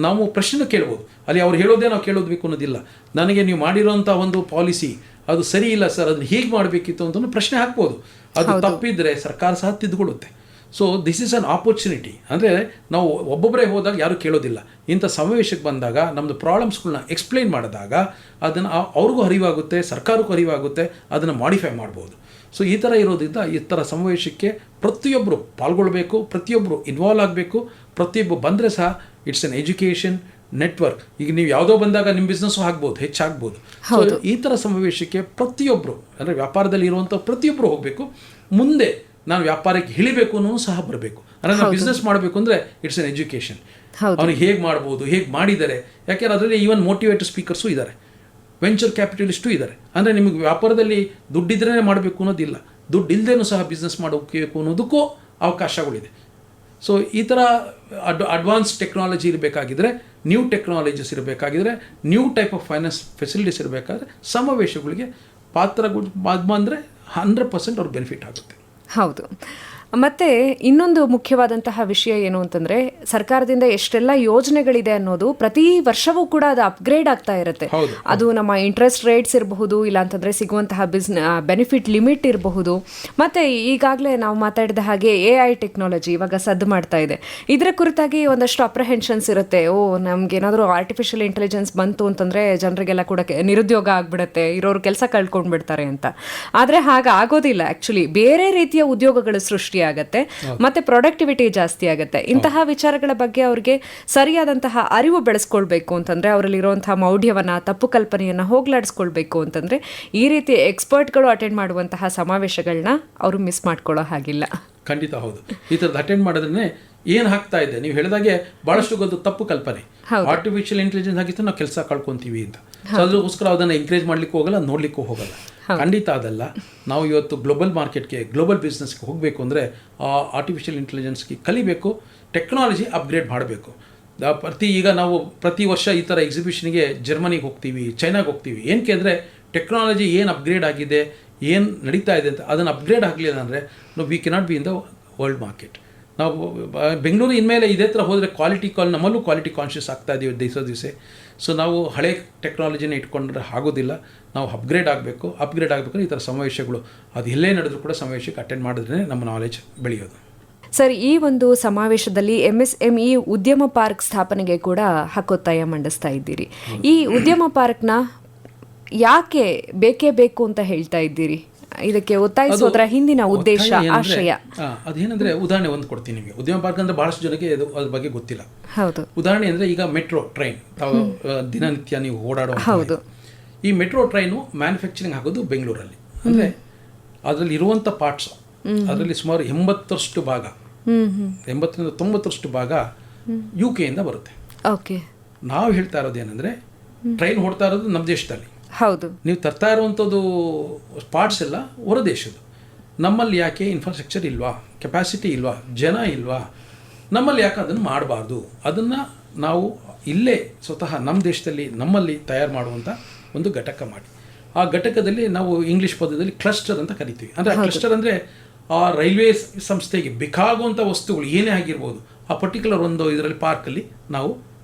ನಾವು ಪ್ರಶ್ನೆ ಕೇಳ್ಬೋದು. ಅಲ್ಲಿ ಅವ್ರು ಹೇಳೋದೇ ನಾವು ಕೇಳೋದ್ಬೇಕು ಅನ್ನೋದಿಲ್ಲ. ನನಗೆ ನೀವು ಮಾಡಿರೋಂಥ ಒಂದು ಪಾಲಿಸಿ ಅದು ಸರಿ ಇಲ್ಲ ಸರ್, ಅದನ್ನು ಹೇಗೆ ಮಾಡಬೇಕಿತ್ತು ಅಂತ ಪ್ರಶ್ನೆ ಹಾಕ್ಬೋದು. ಅದು ತಪ್ಪಿದರೆ ಸರ್ಕಾರ ಸಹ ತಿದ್ದುಕೊಳ್ಳುತ್ತೆ. So this is an opportunity. ಅಂದರೆ ನಾವು ಒಬ್ಬೊಬ್ಬರೇ ಹೋದಾಗ ಯಾರೂ ಕೇಳೋದಿಲ್ಲ. ಇಂಥ ಸಮಾವೇಶಕ್ಕೆ ಬಂದಾಗ ನಮ್ಮದು ಪ್ರಾಬ್ಲಮ್ಸ್ಗಳನ್ನ ಎಕ್ಸ್ಪ್ಲೈನ್ ಮಾಡಿದಾಗ ಅದನ್ನು ಅವ್ರಿಗೂ ಅರಿವಾಗುತ್ತೆ, ಸರ್ಕಾರಕ್ಕೂ ಅರಿವಾಗುತ್ತೆ, ಅದನ್ನು ಮಾಡಿಫೈ ಮಾಡ್ಬೋದು. ಸೊ ಈ ಥರ ಇರೋದ್ರಿಂದ ಈ ಥರ ಸಮಾವೇಶಕ್ಕೆ ಪ್ರತಿಯೊಬ್ಬರು ಪಾಲ್ಗೊಳ್ಬೇಕು, ಪ್ರತಿಯೊಬ್ಬರು ಇನ್ವಾಲ್ವ್ ಆಗಬೇಕು. ಪ್ರತಿಯೊಬ್ಬರು ಬಂದರೆ ಸಹ ಇಟ್ಸ್ ಎನ್ ಎಜುಕೇಷನ್ ನೆಟ್ವರ್ಕ್. ಈಗ ನೀವು ಯಾವುದೋ ಬಂದಾಗ ನಿಮ್ಮ ಬಿಸ್ನೆಸ್ಸು ಆಗ್ಬೋದು, ಹೆಚ್ಚಾಗ್ಬೋದು. ಸೊ ಈ ಥರ ಸಮಾವೇಶಕ್ಕೆ ಪ್ರತಿಯೊಬ್ಬರು, ಅಂದರೆ ವ್ಯಾಪಾರದಲ್ಲಿ ಇರುವಂಥ ಪ್ರತಿಯೊಬ್ಬರು ಹೋಗಬೇಕು. ಮುಂದೆ ನಾನು ವ್ಯಾಪಾರಕ್ಕೆ ಇಳಿಬೇಕು ಅನ್ನೋ ಸಹ ಬರಬೇಕು. ಅಂದರೆ ನಾವು ಬಿಸ್ನೆಸ್ ಮಾಡಬೇಕು ಅಂದರೆ ಇಟ್ಸ್ ಎನ್ ಎಜುಕೇಷನ್. ಅವ್ನಿಗೆ ಹೇಗೆ ಮಾಡ್ಬೋದು, ಹೇಗೆ ಮಾಡಿದ್ದಾರೆ, ಯಾಕೆಂದ್ರೆ ಅದರಲ್ಲಿ ಈವನ್ ಮೋಟಿವೇಟೆಡ್ ಸ್ಪೀಕರ್ಸು ಇದ್ದಾರೆ, ವೆಂಚರ್ ಕ್ಯಾಪಿಟಲಿಸ್ಟು ಇದ್ದಾರೆ. ಅಂದರೆ ನಿಮಗೆ ವ್ಯಾಪಾರದಲ್ಲಿ ದುಡ್ಡಿದ್ರೇ ಮಾಡಬೇಕು ಅನ್ನೋದಿಲ್ಲ, ದುಡ್ಡು ಇಲ್ಲದೇನೂ ಸಹ ಬಿಸ್ನೆಸ್ ಮಾಡಬೇಕು ಅನ್ನೋದಕ್ಕೂ ಅವಕಾಶಗಳಿದೆ. ಸೊ ಈ ಥರ ಅಡ್ವಾನ್ಸ್ ಟೆಕ್ನಾಲಜಿ ಇರಬೇಕಾಗಿದ್ರೆ, ನ್ಯೂ ಟೆಕ್ನಾಲಜೀಸ್ ಇರಬೇಕಾಗಿದ್ರೆ, new type of finance facilities ಇರಬೇಕಾದ್ರೆ ಸಮಾವೇಶಗಳಿಗೆ ಪಾತ್ರಗಳು ಬಂದರೆ 100% ಅವ್ರಿಗೆ ಬೆನಿಫಿಟ್ ಆಗುತ್ತೆ. ಹೌದು. ಮತ್ತು ಇನ್ನೊಂದು ಮುಖ್ಯವಾದಂತಹ ವಿಷಯ ಏನು ಅಂತಂದರೆ, ಸರ್ಕಾರದಿಂದ ಎಷ್ಟೆಲ್ಲ ಯೋಜನೆಗಳಿದೆ ಅನ್ನೋದು ಪ್ರತಿ ವರ್ಷವೂ ಕೂಡ ಅದು ಅಪ್ಗ್ರೇಡ್ ಆಗ್ತಾ ಇರುತ್ತೆ. ಅದು ನಮ್ಮ ಇಂಟ್ರೆಸ್ಟ್ ರೇಟ್ಸ್ ಇರಬಹುದು, ಇಲ್ಲಾಂತಂದರೆ ಸಿಗುವಂತಹ ಬೆನಿಫಿಟ್ ಲಿಮಿಟ್ ಇರಬಹುದು. ಮತ್ತು ಈಗಾಗಲೇ ನಾವು ಮಾತಾಡಿದ ಹಾಗೆ AI ಟೆಕ್ನಾಲಜಿ ಇವಾಗ ಸದ್ದು ಮಾಡ್ತಾ ಇದೆ. ಇದರ ಕುರಿತಾಗಿ ಒಂದಷ್ಟು ಅಪ್ರಹೆನ್ಷನ್ಸ್ ಇರುತ್ತೆ. ನಮಗೇನಾದರೂ ಆರ್ಟಿಫಿಷಿಯಲ್ ಇಂಟೆಲಿಜೆನ್ಸ್ ಬಂತು ಅಂತಂದರೆ ಜನರಿಗೆಲ್ಲ ಕೂಡ ನಿರುದ್ಯೋಗ ಆಗಿಬಿಡುತ್ತೆ, ಇರೋರು ಕೆಲಸ ಕಳ್ಕೊಂಡ್ಬಿಡ್ತಾರೆ ಅಂತ. ಆದರೆ ಹಾಗೆ ಆಗೋದಿಲ್ಲ. ಆ್ಯಕ್ಚುಲಿ ಬೇರೆ ರೀತಿಯ ಉದ್ಯೋಗಗಳು ಸೃಷ್ಟಿ ಆಗುತ್ತೆ, ಮತ್ತೆ ಪ್ರೊಡಕ್ಟಿವಿಟಿ ಜಾಸ್ತಿ ಆಗುತ್ತೆ. ಇಂತಹ ವಿಚಾರಗಳ ಬಗ್ಗೆ ಅವ್ರಿಗೆ ಸರಿಯಾದಂತಹ ಅರಿವು ಬೆಳೆಸ್ಕೊಳ್ಬೇಕು ಅಂತಂದ್ರೆ, ಅವರಲ್ಲಿ ಇರುವಂತಹ ಮೌಢ್ಯವನ್ನ, ತಪ್ಪು ಕಲ್ಪನೆಯನ್ನ ಹೋಗ್ಲಾಡಿಸ್ಕೊಳ್ಬೇಕು ಅಂತಂದ್ರೆ ಈ ರೀತಿ ಎಕ್ಸ್ಪರ್ಟ್ಗಳು ಅಟೆಂಡ್ ಮಾಡುವಂತಹ ಸಮಾವೇಶಗಳನ್ನ ಅವರು ಮಿಸ್ ಮಾಡ್ಕೊಳ್ಳೋ ಹಾಗಿಲ್ಲ. ಖಂಡಿತ ಹೌದು. ಈ ಥರದ್ದು ಅಟೆಂಡ್ ಮಾಡಿದ್ರೆ ಏನು ಆಗ್ತಾ ಇದೆ, ನೀವು ಹೇಳಿದಾಗೆ ಭಾಳಷ್ಟು ಗೊತ್ತು ತಪ್ಪು ಕಲ್ಪನೆ. ಆರ್ಟಿಫಿಷಿಯಲ್ ಇಂಟೆಲಿಜೆನ್ಸ್ ಆಗಿತ್ತು ನಾವು ಕೆಲಸ ಕಳ್ಕೊತೀವಿ ಅಂತ. ಸೊ ಅದಕ್ಕೋಸ್ಕರ ಅದನ್ನು ಎಂಕರೇಜ್ ಮಾಡ್ಲಿಕ್ಕೂ ಹೋಗಲ್ಲ, ನೋಡ್ಲಿಕ್ಕೂ ಹೋಗಲ್ಲ. ಖಂಡಿತ ಅದಲ್ಲ. ನಾವು ಇವತ್ತು ಗ್ಲೋಬಲ್ ಮಾರ್ಕೆಟ್ಗೆ, ಗ್ಲೋಬಲ್ ಬಿಸ್ನೆಸ್ಗೆ ಹೋಗಬೇಕು ಅಂದರೆ ಆ ಆರ್ಟಿಫಿಷಿಯಲ್ ಇಂಟೆಲಿಜೆನ್ಸ್ಗೆ ಕಲಿಬೇಕು, ಟೆಕ್ನಾಲಜಿ ಅಪ್ಗ್ರೇಡ್ ಮಾಡಬೇಕು. ಈಗ ನಾವು ಪ್ರತಿ ವರ್ಷ ಈ ಥರ ಎಕ್ಸಿಬಿಷನ್ಗೆ ಜರ್ಮನಿಗೆ ಹೋಗ್ತೀವಿ, ಚೈನಾಗೆ ಹೋಗ್ತೀವಿ. ಏನಕ್ಕೆ ಅಂದರೆ ಟೆಕ್ನಾಲಜಿ ಏನು ಅಪ್ಗ್ರೇಡ್ ಆಗಿದೆ, ಏನು ನಡೀತಾ ಇದೆ ಅಂತ ಅದನ್ನು ಅಪ್ಗ್ರೇಡ್ ಆಗಲಿಲ್ಲ ಅಂದರೆ we cannot be in the world market. ನಾವು ಬೆಂಗಳೂರು ಇನ್ಮೇಲೆ ಇದೇ ಥರ ಹೋದರೆ ನಮ್ಮಲ್ಲೂ ಕ್ವಾಲಿಟಿ ಕಾನ್ಷಿಯಸ್ ಆಗ್ತಾ ಇದ್ದೀವಿ ದಿವಸ. ಸೊ ನಾವು ಹಳೆ ಟೆಕ್ನಾಲಜಿನ ಇಟ್ಕೊಂಡ್ರೆ ಆಗೋದಿಲ್ಲ, ನಾವು ಅಪ್ಗ್ರೇಡ್ ಆಗಬೇಕು ಈ ಥರ ಸಮಾವೇಶಗಳು ಅದು ಎಲ್ಲೇ ನಡೆದರೂ ಕೂಡ ಸಮಾವೇಶಕ್ಕೆ ಅಟೆಂಡ್ ಮಾಡಿದ್ರೆ ನಮ್ಮ ನಾಲೆಜ್ ಬೆಳೆಯೋದು. ಸರ್, ಈ ಒಂದು ಸಮಾವೇಶದಲ್ಲಿ MSME ಉದ್ಯಮ ಪಾರ್ಕ್ ಸ್ಥಾಪನೆಗೆ ಕೂಡ ಹಕ್ಕೊತ್ತಾಯ ಮಂಡಿಸ್ತಾ ಇದ್ದೀರಿ. ಈ ಉದ್ಯಮ ಪಾರ್ಕ್ನ ಯಾಕೆ ಬೇಕೇ ಬೇಕು ಅಂತ ಹೇಳ್ತಾ ಇದ್ದೀರಿ? ಇದಕ್ಕೆ ಒತ್ತಾಯಿಸೋದ್ರ ಹಿಂದಿನ ಉದ್ದೇಶ, ಆಶಯ ಅದೇನಂದ್ರೆ, ಉದಾಹರಣೆ ಒಂದು ಕೊಡ್ತೀನಿ ನಿಮಗೆ. ಉದ್ಯಮ ಪಾರ್ಕ್ ಅಂದ್ರೆ ಬಹಳಷ್ಟು ಜನಕ್ಕೆ ಅದ್ರ ಬಗ್ಗೆ ಗೊತ್ತಿಲ್ಲ. ಹೌದು. ಉದಾಹರಣೆ ಅಂದ್ರೆ, ಈಗ ಮೆಟ್ರೋ ಟ್ರೈನ್ ತಾವು ದಿನನಿತ್ಯ ನೀವು ಓಡಾಡೋ, ಹೌದು, ಈ ಮೆಟ್ರೋ ಟ್ರೈನು ಮ್ಯಾನುಫ್ಯಾಕ್ಚರಿಂಗ್ ಆಗೋದು ಬೆಂಗಳೂರಲ್ಲಿ. ಅಂದ್ರೆ ಅದರಲ್ಲಿ ಇರುವಂಥ ಪಾರ್ಟ್ಸ್, ಅದರಲ್ಲಿ ಸುಮಾರು 80% ಭಾಗ, 80-90% ಭಾಗ UK ಇಂದ ಬರುತ್ತೆ. ಓಕೆ. ನಾವು ಹೇಳ್ತಾ ಇರೋದೇನೆಂದ್ರೆ, ಟ್ರೈನ್ ಓಡ್ತಾ ಇರೋದು ನಮ್ಮ ದೇಶದಲ್ಲಿ. ಹೌದು. ನೀವು ತರ್ತಾ ಇರುವಂಥದ್ದು ಪಾರ್ಟ್ಸ್ ಎಲ್ಲ ಹೊರ ದೇಶದ್ದು. ನಮ್ಮಲ್ಲಿ ಯಾಕೆ ಇನ್ಫ್ರಾಸ್ಟ್ರಕ್ಚರ್ ಇಲ್ವಾ, ಕೆಪಾಸಿಟಿ ಇಲ್ವಾ, ಜನ ಇಲ್ವಾ? ನಮ್ಮಲ್ಲಿ ಯಾಕೆ ಅದನ್ನು ಮಾಡಬಾರ್ದು? ಅದನ್ನು ನಾವು ಇಲ್ಲೇ ಸ್ವತಃ ನಮ್ಮ ದೇಶದಲ್ಲಿ ನಮ್ಮಲ್ಲಿ ತಯಾರು ಮಾಡುವಂಥ ಒಂದು ಘಟಕ ಮಾಡಿ, ಆ ಘಟಕದಲ್ಲಿ ನಾವು ಇಂಗ್ಲೀಷ್ ಪದದಲ್ಲಿ ಕ್ಲಸ್ಟರ್ ಅಂತ ಕರಿತೀವಿ. ಅಂದರೆ ಆ ಕ್ಲಸ್ಟರ್ ಅಂದರೆ ಆ ರೈಲ್ವೇ ಸಂಸ್ಥೆಗೆ ಬೇಕಾಗುವಂಥ ವಸ್ತುಗಳು ಏನೇ ಆಗಿರ್ಬೋದು, ಆ ಪರ್ಟಿಕ್ಯುಲರ್ ಒಂದು ಇದರಲ್ಲಿ ಪಾರ್ಕಲ್ಲಿ ನಾವು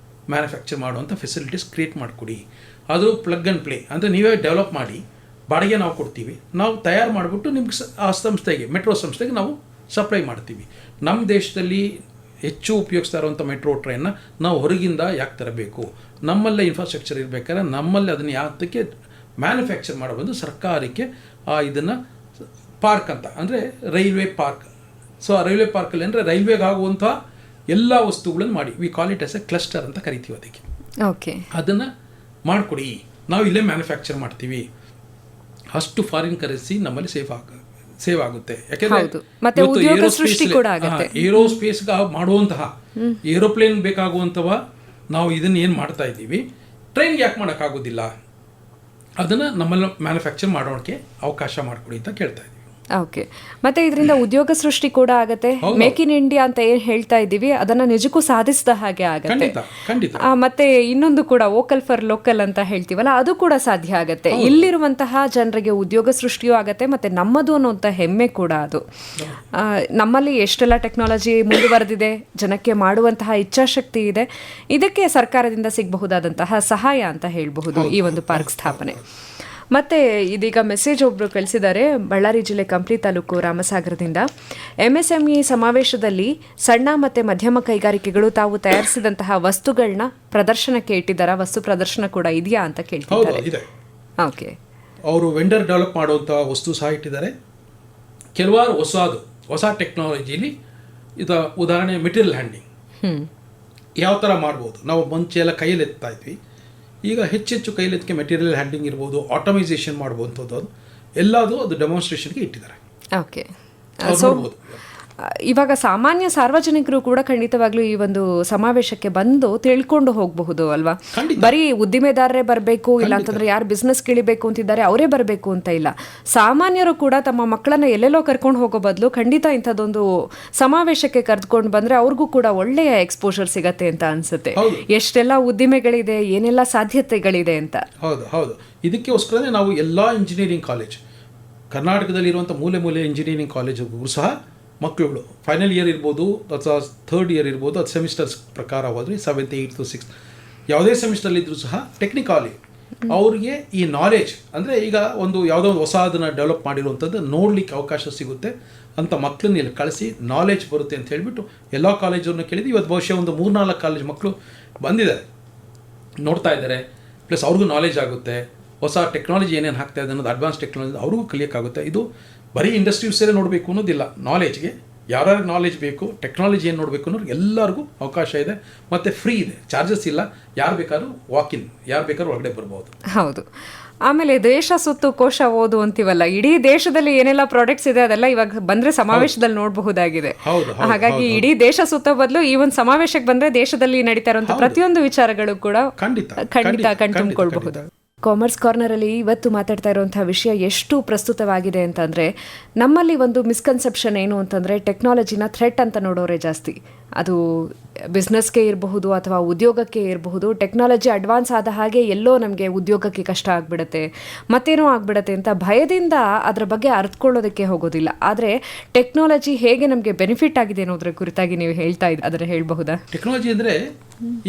ಮ್ಯಾನುಫ್ಯಾಕ್ಚರ್ ಮಾಡುವಂಥ ಫೆಸಿಲಿಟೀಸ್ ಕ್ರಿಯೇಟ್ ಮಾಡಿಕೊಡಿ. ಅದು ಪ್ಲಗ್ ಆ್ಯಂಡ್ ಪ್ಲೇ, ಅಂದರೆ ನೀವೇ ಡೆವಲಪ್ ಮಾಡಿ ಬಾಡಿಗೆ ನಾವು ಕೊಡ್ತೀವಿ, ನಾವು ತಯಾರು ಮಾಡಿಬಿಟ್ಟು ನಿಮ್ಗೆ ಆ ಸಂಸ್ಥೆಗೆ, ಮೆಟ್ರೋ ಸಂಸ್ಥೆಗೆ ನಾವು ಸಪ್ಲೈ ಮಾಡ್ತೀವಿ. ನಮ್ಮ ದೇಶದಲ್ಲಿ ಹೆಚ್ಚು ಉಪಯೋಗಿಸ್ತಾ ಇರುವಂಥ ಮೆಟ್ರೋ ಟ್ರೈನ್ನ ನಾವು ಹೊರಗಿಂದ ಯಾಕೆ ತರಬೇಕು? ನಮ್ಮಲ್ಲೇ ಇನ್ಫ್ರಾಸ್ಟ್ರಕ್ಚರ್ ಇರಬೇಕಾದ್ರೆ ನಮ್ಮಲ್ಲಿ ಅದನ್ನು ಯಾತಕ್ಕೆ ಮ್ಯಾನುಫ್ಯಾಕ್ಚರ್ ಮಾಡಬಂದು ಸರ್ಕಾರಕ್ಕೆ ಇದನ್ನು ಪಾರ್ಕ್ ಅಂತ, ಅಂದರೆ ರೈಲ್ವೆ ಪಾರ್ಕ್. ಸೊ ಆ ರೈಲ್ವೆ ಪಾರ್ಕಲ್ಲಿ ಅಂದರೆ ರೈಲ್ವೆಗೆ ಆಗುವಂಥ ಎಲ್ಲ ವಸ್ತುಗಳನ್ನು ಮಾಡಿ, we call it as A cluster ಅಂತ ಕರಿತೀವಿ ಅದಕ್ಕೆ. ಓಕೆ. ಅದನ್ನು ಮಾಡಿಕೊಡಿ, ನಾವು ಇಲ್ಲೇ ಮ್ಯಾನುಫ್ಯಾಕ್ಚರ್ ಮಾಡ್ತೀವಿ. ಅಷ್ಟು ಫಾರಿನ್ ಕರೆನ್ಸಿ ನಮ್ಮಲ್ಲಿ ಸೇವ್ ಆಗುತ್ತೆ. ಯಾಕೆಂದರೆ ಏರೋಸ್ಪೇಸ್ಗೆ ಮಾಡುವಂತಹ ಏರೋಪ್ಲೇನ್ ಬೇಕಾಗುವಂಥವ ನಾವು ಇದನ್ನು ಏನು ಮಾಡ್ತಾ ಇದ್ದೀವಿ, ಟ್ರೈನ್ಗೆ ಯಾಕೆ ಮಾಡೋಕ್ಕಾಗೋದಿಲ್ಲ? ಅದನ್ನು ನಮ್ಮಲ್ಲಿ ಮ್ಯಾನುಫ್ಯಾಕ್ಚರ್ ಮಾಡೋಕ್ಕೆ ಅವಕಾಶ ಮಾಡಿಕೊಡಿ ಅಂತ ಕೇಳ್ತಾ ಇದ್ದೀವಿ. ಓಕೆ. ಮತ್ತೆ ಇದರಿಂದ ಉದ್ಯೋಗ ಸೃಷ್ಟಿ ಕೂಡ ಆಗತ್ತೆ. ಮೇಕ್ ಇನ್ ಇಂಡಿಯಾ ಅಂತ ಏನು ಹೇಳ್ತಾ ಇದ್ದೀವಿ ಅದನ್ನ ನಿಜಕ್ಕೂ ಸಾಧಿಸಿದ ಹಾಗೆ ಆಗತ್ತೆ. ಮತ್ತೆ ಇನ್ನೊಂದು ಕೂಡ ವೋಕಲ್ ಫಾರ್ ಲೋಕಲ್ ಅಂತ ಹೇಳ್ತೀವಲ್ಲ, ಅದು ಕೂಡ ಸಾಧ್ಯ ಆಗತ್ತೆ. ಇಲ್ಲಿರುವಂತಹ ಜನರಿಗೆ ಉದ್ಯೋಗ ಸೃಷ್ಟಿಯೂ ಆಗತ್ತೆ, ಮತ್ತೆ ನಮ್ಮದು ಅನ್ನುವಂಥ ಹೆಮ್ಮೆ ಕೂಡ ಅದು. ನಮ್ಮಲ್ಲಿ ಎಷ್ಟೆಲ್ಲ ಟೆಕ್ನಾಲಜಿ ಮುಂದುವರೆದಿದೆ, ಜನಕ್ಕೆ ಮಾಡುವಂತಹ ಇಚ್ಛಾಶಕ್ತಿ ಇದೆ. ಇದಕ್ಕೆ ಸರ್ಕಾರದಿಂದ ಸಿಗಬಹುದಾದಂತಹ ಸಹಾಯ ಅಂತ ಹೇಳಬಹುದು ಈ ಒಂದು ಪಾರ್ಕ್ ಸ್ಥಾಪನೆ. ಮತ್ತು ಇದೀಗ ಮೆಸೇಜ್ ಒಬ್ಬರು ಕಳಿಸಿದ್ದಾರೆ, ಬಳ್ಳಾರಿ ಜಿಲ್ಲೆ ಕಂಪ್ಲಿ ತಾಲೂಕು ರಾಮಸಾಗರದಿಂದ. MSME ಸಮಾವೇಶದಲ್ಲಿ ಸಣ್ಣ ಮತ್ತು ಮಧ್ಯಮ ಕೈಗಾರಿಕೆಗಳು ತಾವು ತಯಾರಿಸಿದಂತಹ ವಸ್ತುಗಳನ್ನ ಪ್ರದರ್ಶನಕ್ಕೆ ಇಟ್ಟಿದ್ದಾರೆ. ವಸ್ತು ಪ್ರದರ್ಶನ ಕೂಡ ಇದೆಯಾ ಅಂತ ಕೇಳ್ತಿದ್ದಾರೆ. ಓಕೆ. ಅವರು ವೆಂಡರ್ ಡೆವಲಪ್ ಮಾಡುವಂಥ ವಸ್ತು ಸಹ ಇಟ್ಟಿದ್ದಾರೆ. ಕೆಲವಾರು ಹೊಸ ಟೆಕ್ನಾಲಜಿಲಿ ಇದು ಉದಾಹರಣೆ ಮೆಟೀರಿಯಲ್ ಹ್ಯಾಂಡ್ಲಿಂಗ್ ಯಾವ ಥರ ಮಾಡ್ಬೋದು. ನಾವು ಮುಂಚೆ ಎಲ್ಲ ಕೈಯಲ್ಲಿ ಎತ್ತಾ ಇದ್ವಿ, ಈಗ ಹೆಚ್ಚೆಚ್ಚು ಕೈಲೆತ್ತಿಗೆ ಮೆಟೀರಿಯಲ್ ಹ್ಯಾಂಡ್ಲಿಂಗ್ ಇರ್ಬೋದು, ಆಟೋಮೈಸೇಷನ್ ಮಾಡುವಂಥದ್ದು, ಎಲ್ಲದು ಅದು ಡೆಮಾನ್ಸ್ಟ್ರೇಷನ್ಗೆ ಇಟ್ಟಿದ್ದಾರೆ. ಓಕೆ. ಸೊ ಇವಾಗ ಸಾಮಾನ್ಯ ಸಾರ್ವಜನಿಕರು ಕೂಡ ಖಂಡಿತವಾಗ್ಲೂ ಈ ಒಂದು ಸಮಾವೇಶಕ್ಕೆ ಬಂದು ತಿಳ್ಕೊಂಡು ಹೋಗಬಹುದು ಅಲ್ವಾ? ಬರೀ ಉದ್ದಿಮೆದಾರರೇ ಬರಬೇಕು, ಇಲ್ಲ ಅಂತಂದ್ರೆ ಯಾರು ಬಿಸ್ನೆಸ್ ಕಿಳಿಬೇಕು ಅಂತಿದ್ದಾರೆ ಅವರೇ ಬರಬೇಕು ಅಂತ ಇಲ್ಲ. ಸಾಮಾನ್ಯರು ಕೂಡ ತಮ್ಮ ಮಕ್ಕಳನ್ನ ಎಲ್ಲೆಲ್ಲೋ ಕರ್ಕೊಂಡು ಹೋಗೋ ಬದಲು ಖಂಡಿತ ಇಂಥದ್ದೊಂದು ಸಮಾವೇಶಕ್ಕೆ ಕರೆದುಕೊಂಡು ಬಂದ್ರೆ ಅವ್ರಿಗೂ ಕೂಡ ಒಳ್ಳೆಯ ಎಕ್ಸ್ಪೋಜರ್ ಸಿಗತ್ತೆ ಅಂತ ಅನ್ಸುತ್ತೆ. ಎಷ್ಟೆಲ್ಲ ಉದ್ದಿಮೆಗಳಿದೆ, ಏನೆಲ್ಲ ಸಾಧ್ಯತೆಗಳಿದೆ ಅಂತ. ಹೌದು. ಇದಕ್ಕೋಸ್ಕರನೇ ನಾವು ಎಲ್ಲ ಇಂಜಿನಿಯರಿಂಗ್ ಕಾಲೇಜ್, ಕರ್ನಾಟಕದಲ್ಲಿರುವಂಥ ಮೂಲೆ ಇಂಜಿನಿಯರಿಂಗ್ ಕಾಲೇಜುಗೂ ಸಹ ಮಕ್ಕಳುಗಳು ಫೈನಲ್ ಇಯರ್ ಇರ್ಬೋದು ಅಥವಾ ಥರ್ಡ್ ಇಯರ್ ಇರ್ಬೋದು, ಅದು ಸೆಮಿಸ್ಟರ್ಸ್ ಪ್ರಕಾರ ಹೋದರೆ 7th 8th 6th ಯಾವುದೇ ಸೆಮಿಸ್ಟರ್ಲಿದ್ದರೂ ಸಹ ಟೆಕ್ನಿಕಾಲಿ ಅವ್ರಿಗೆ ಈ ನಾಲೆಜ್, ಅಂದರೆ ಈಗ ಯಾವುದೋ ಒಂದು ಹೊಸ ಅದನ್ನು ಡೆವಲಪ್ ಮಾಡಿರುವಂಥದ್ದು ನೋಡಲಿಕ್ಕೆ ಅವಕಾಶ ಸಿಗುತ್ತೆ ಅಂತ ಮಕ್ಕಳನ್ನ ಇಲ್ಲಿ ಕಳಿಸಿ ನಾಲೆಜ್ ಬರುತ್ತೆ ಅಂತ ಹೇಳಿಬಿಟ್ಟು ಎಲ್ಲ ಕಾಲೇಜನ್ನು ಕೇಳಿದ್ವಿ. ಇವತ್ತು ಬಹುಶಃ ಒಂದು 3-4 ಕಾಲೇಜ್ ಮಕ್ಕಳು ಬಂದಿದ್ದಾರೆ, ನೋಡ್ತಾ ಇದ್ದಾರೆ. ಪ್ಲಸ್ ಅವ್ರಿಗೂ ನಾಲೆಜ್ ಆಗುತ್ತೆ, ಹೊಸ ಟೆಕ್ನಾಲಜಿ ಏನೇನು ಹಾಕ್ತಾ ಇದೆ ಅನ್ನೋದು, ಅಡ್ವಾನ್ಸ್ ಟೆಕ್ನಾಲಜಿ ಅವ್ರಿಗೂ ಕಲಿಯೋಕ್ಕಾಗುತ್ತೆ. ಇದು ಬರೀ ಇಂಡಸ್ಟ್ರೀಸೇ ನೋಡಬೇಕು ಅನ್ನೋದಿಲ್ಲ, ನಾಲೆಜ್ಗೆ ಯಾರ್ಯಾರು ನಾಲೆಜ್ ಬೇಕು, ಟೆಕ್ನಾಲಜಿ ಏನು ನೋಡಬೇಕು ಅನ್ನೋರಿಗೆ ಎಲ್ಲರಿಗೂ ಅವಕಾಶ ಇದೆ. ಮತ್ತು ಫ್ರೀ ಇದೆ, ಚಾರ್ಜಸ್ ಇಲ್ಲ. ಯಾರು ಬೇಕಾದ್ರೂ ವಾಕಿನ್, ಯಾರು ಬೇಕಾದ್ರೂ ಹೊರಗಡೆ ಬರ್ಬೋದು. ಹೌದು. ಆಮೇಲೆ ದೇಶ ಸುತ್ತು ಕೋಶ ಓದು ಅಂತೀವಲ್ಲ, ಇಡೀ ದೇಶದಲ್ಲಿ ಏನೆಲ್ಲ ಪ್ರಾಡಕ್ಟ್ಸ್ ಇದೆ ಅದೆಲ್ಲ ಇವಾಗ ಬಂದ್ರೆ ಸಮಾವೇಶದಲ್ಲಿ ನೋಡಬಹುದಾಗಿದೆ. ಹಾಗಾಗಿ ಇಡೀ ದೇಶ ಸುತ್ತೋ ಬದಲು ಈ ಒಂದು ಸಮಾವೇಶಕ್ಕೆ ಬಂದ್ರೆ ದೇಶದಲ್ಲಿ ನಡೀತಾ ಇರುವಂತಹ ಪ್ರತಿಯೊಂದು ವಿಚಾರಗಳು ಕೂಡ ಖಂಡಿತ ಕಣ್ತುಂಬಿಕೊಳ್ಬಹುದು. ಕಾಮರ್ಸ್ ಕಾರ್ನರಲ್ಲಿ ಇವತ್ತು ಮಾತಾಡ್ತಾ ಇರುವಂತಹ ವಿಷಯ ಎಷ್ಟು ಪ್ರಸ್ತುತವಾಗಿದೆ ಅಂತಂದರೆ, ನಮ್ಮಲ್ಲಿ ಒಂದು ಮಿಸ್ಕನ್ಸೆಪ್ಷನ್ ಏನು ಅಂತಂದರೆ, ಟೆಕ್ನಾಲಜಿನ ಥ್ರೆಟ್ ಅಂತ ನೋಡೋರೆ ಜಾಸ್ತಿ. ಅದು ಬಿಸ್ನೆಸ್ಗೆ ಇರಬಹುದು ಅಥವಾ ಉದ್ಯೋಗಕ್ಕೆ ಇರಬಹುದು. ಟೆಕ್ನಾಲಜಿ ಅಡ್ವಾನ್ಸ್ ಆದ ಹಾಗೆ ಎಲ್ಲೋ ನಮಗೆ ಉದ್ಯೋಗಕ್ಕೆ ಕಷ್ಟ ಆಗಿಬಿಡುತ್ತೆ, ಮತ್ತೇನೋ ಆಗಿಬಿಡುತ್ತೆ ಅಂತ ಭಯದಿಂದ ಅದರ ಬಗ್ಗೆ ಅರ್ಥಕೊಳ್ಳೋದಕ್ಕೆ ಹೋಗೋದಿಲ್ಲ. ಆದರೆ ಟೆಕ್ನಾಲಜಿ ಹೇಗೆ ನಮಗೆ ಬೆನಿಫಿಟ್ ಆಗಿದೆ ಅನ್ನೋದ್ರ ಕುರಿತಾಗಿ ನೀವು ಹೇಳ್ತಾ ಇದ್ದೀವಿ, ಅದನ್ನು ಹೇಳಬಹುದಾ? ಟೆಕ್ನಾಲಜಿ ಅಂದರೆ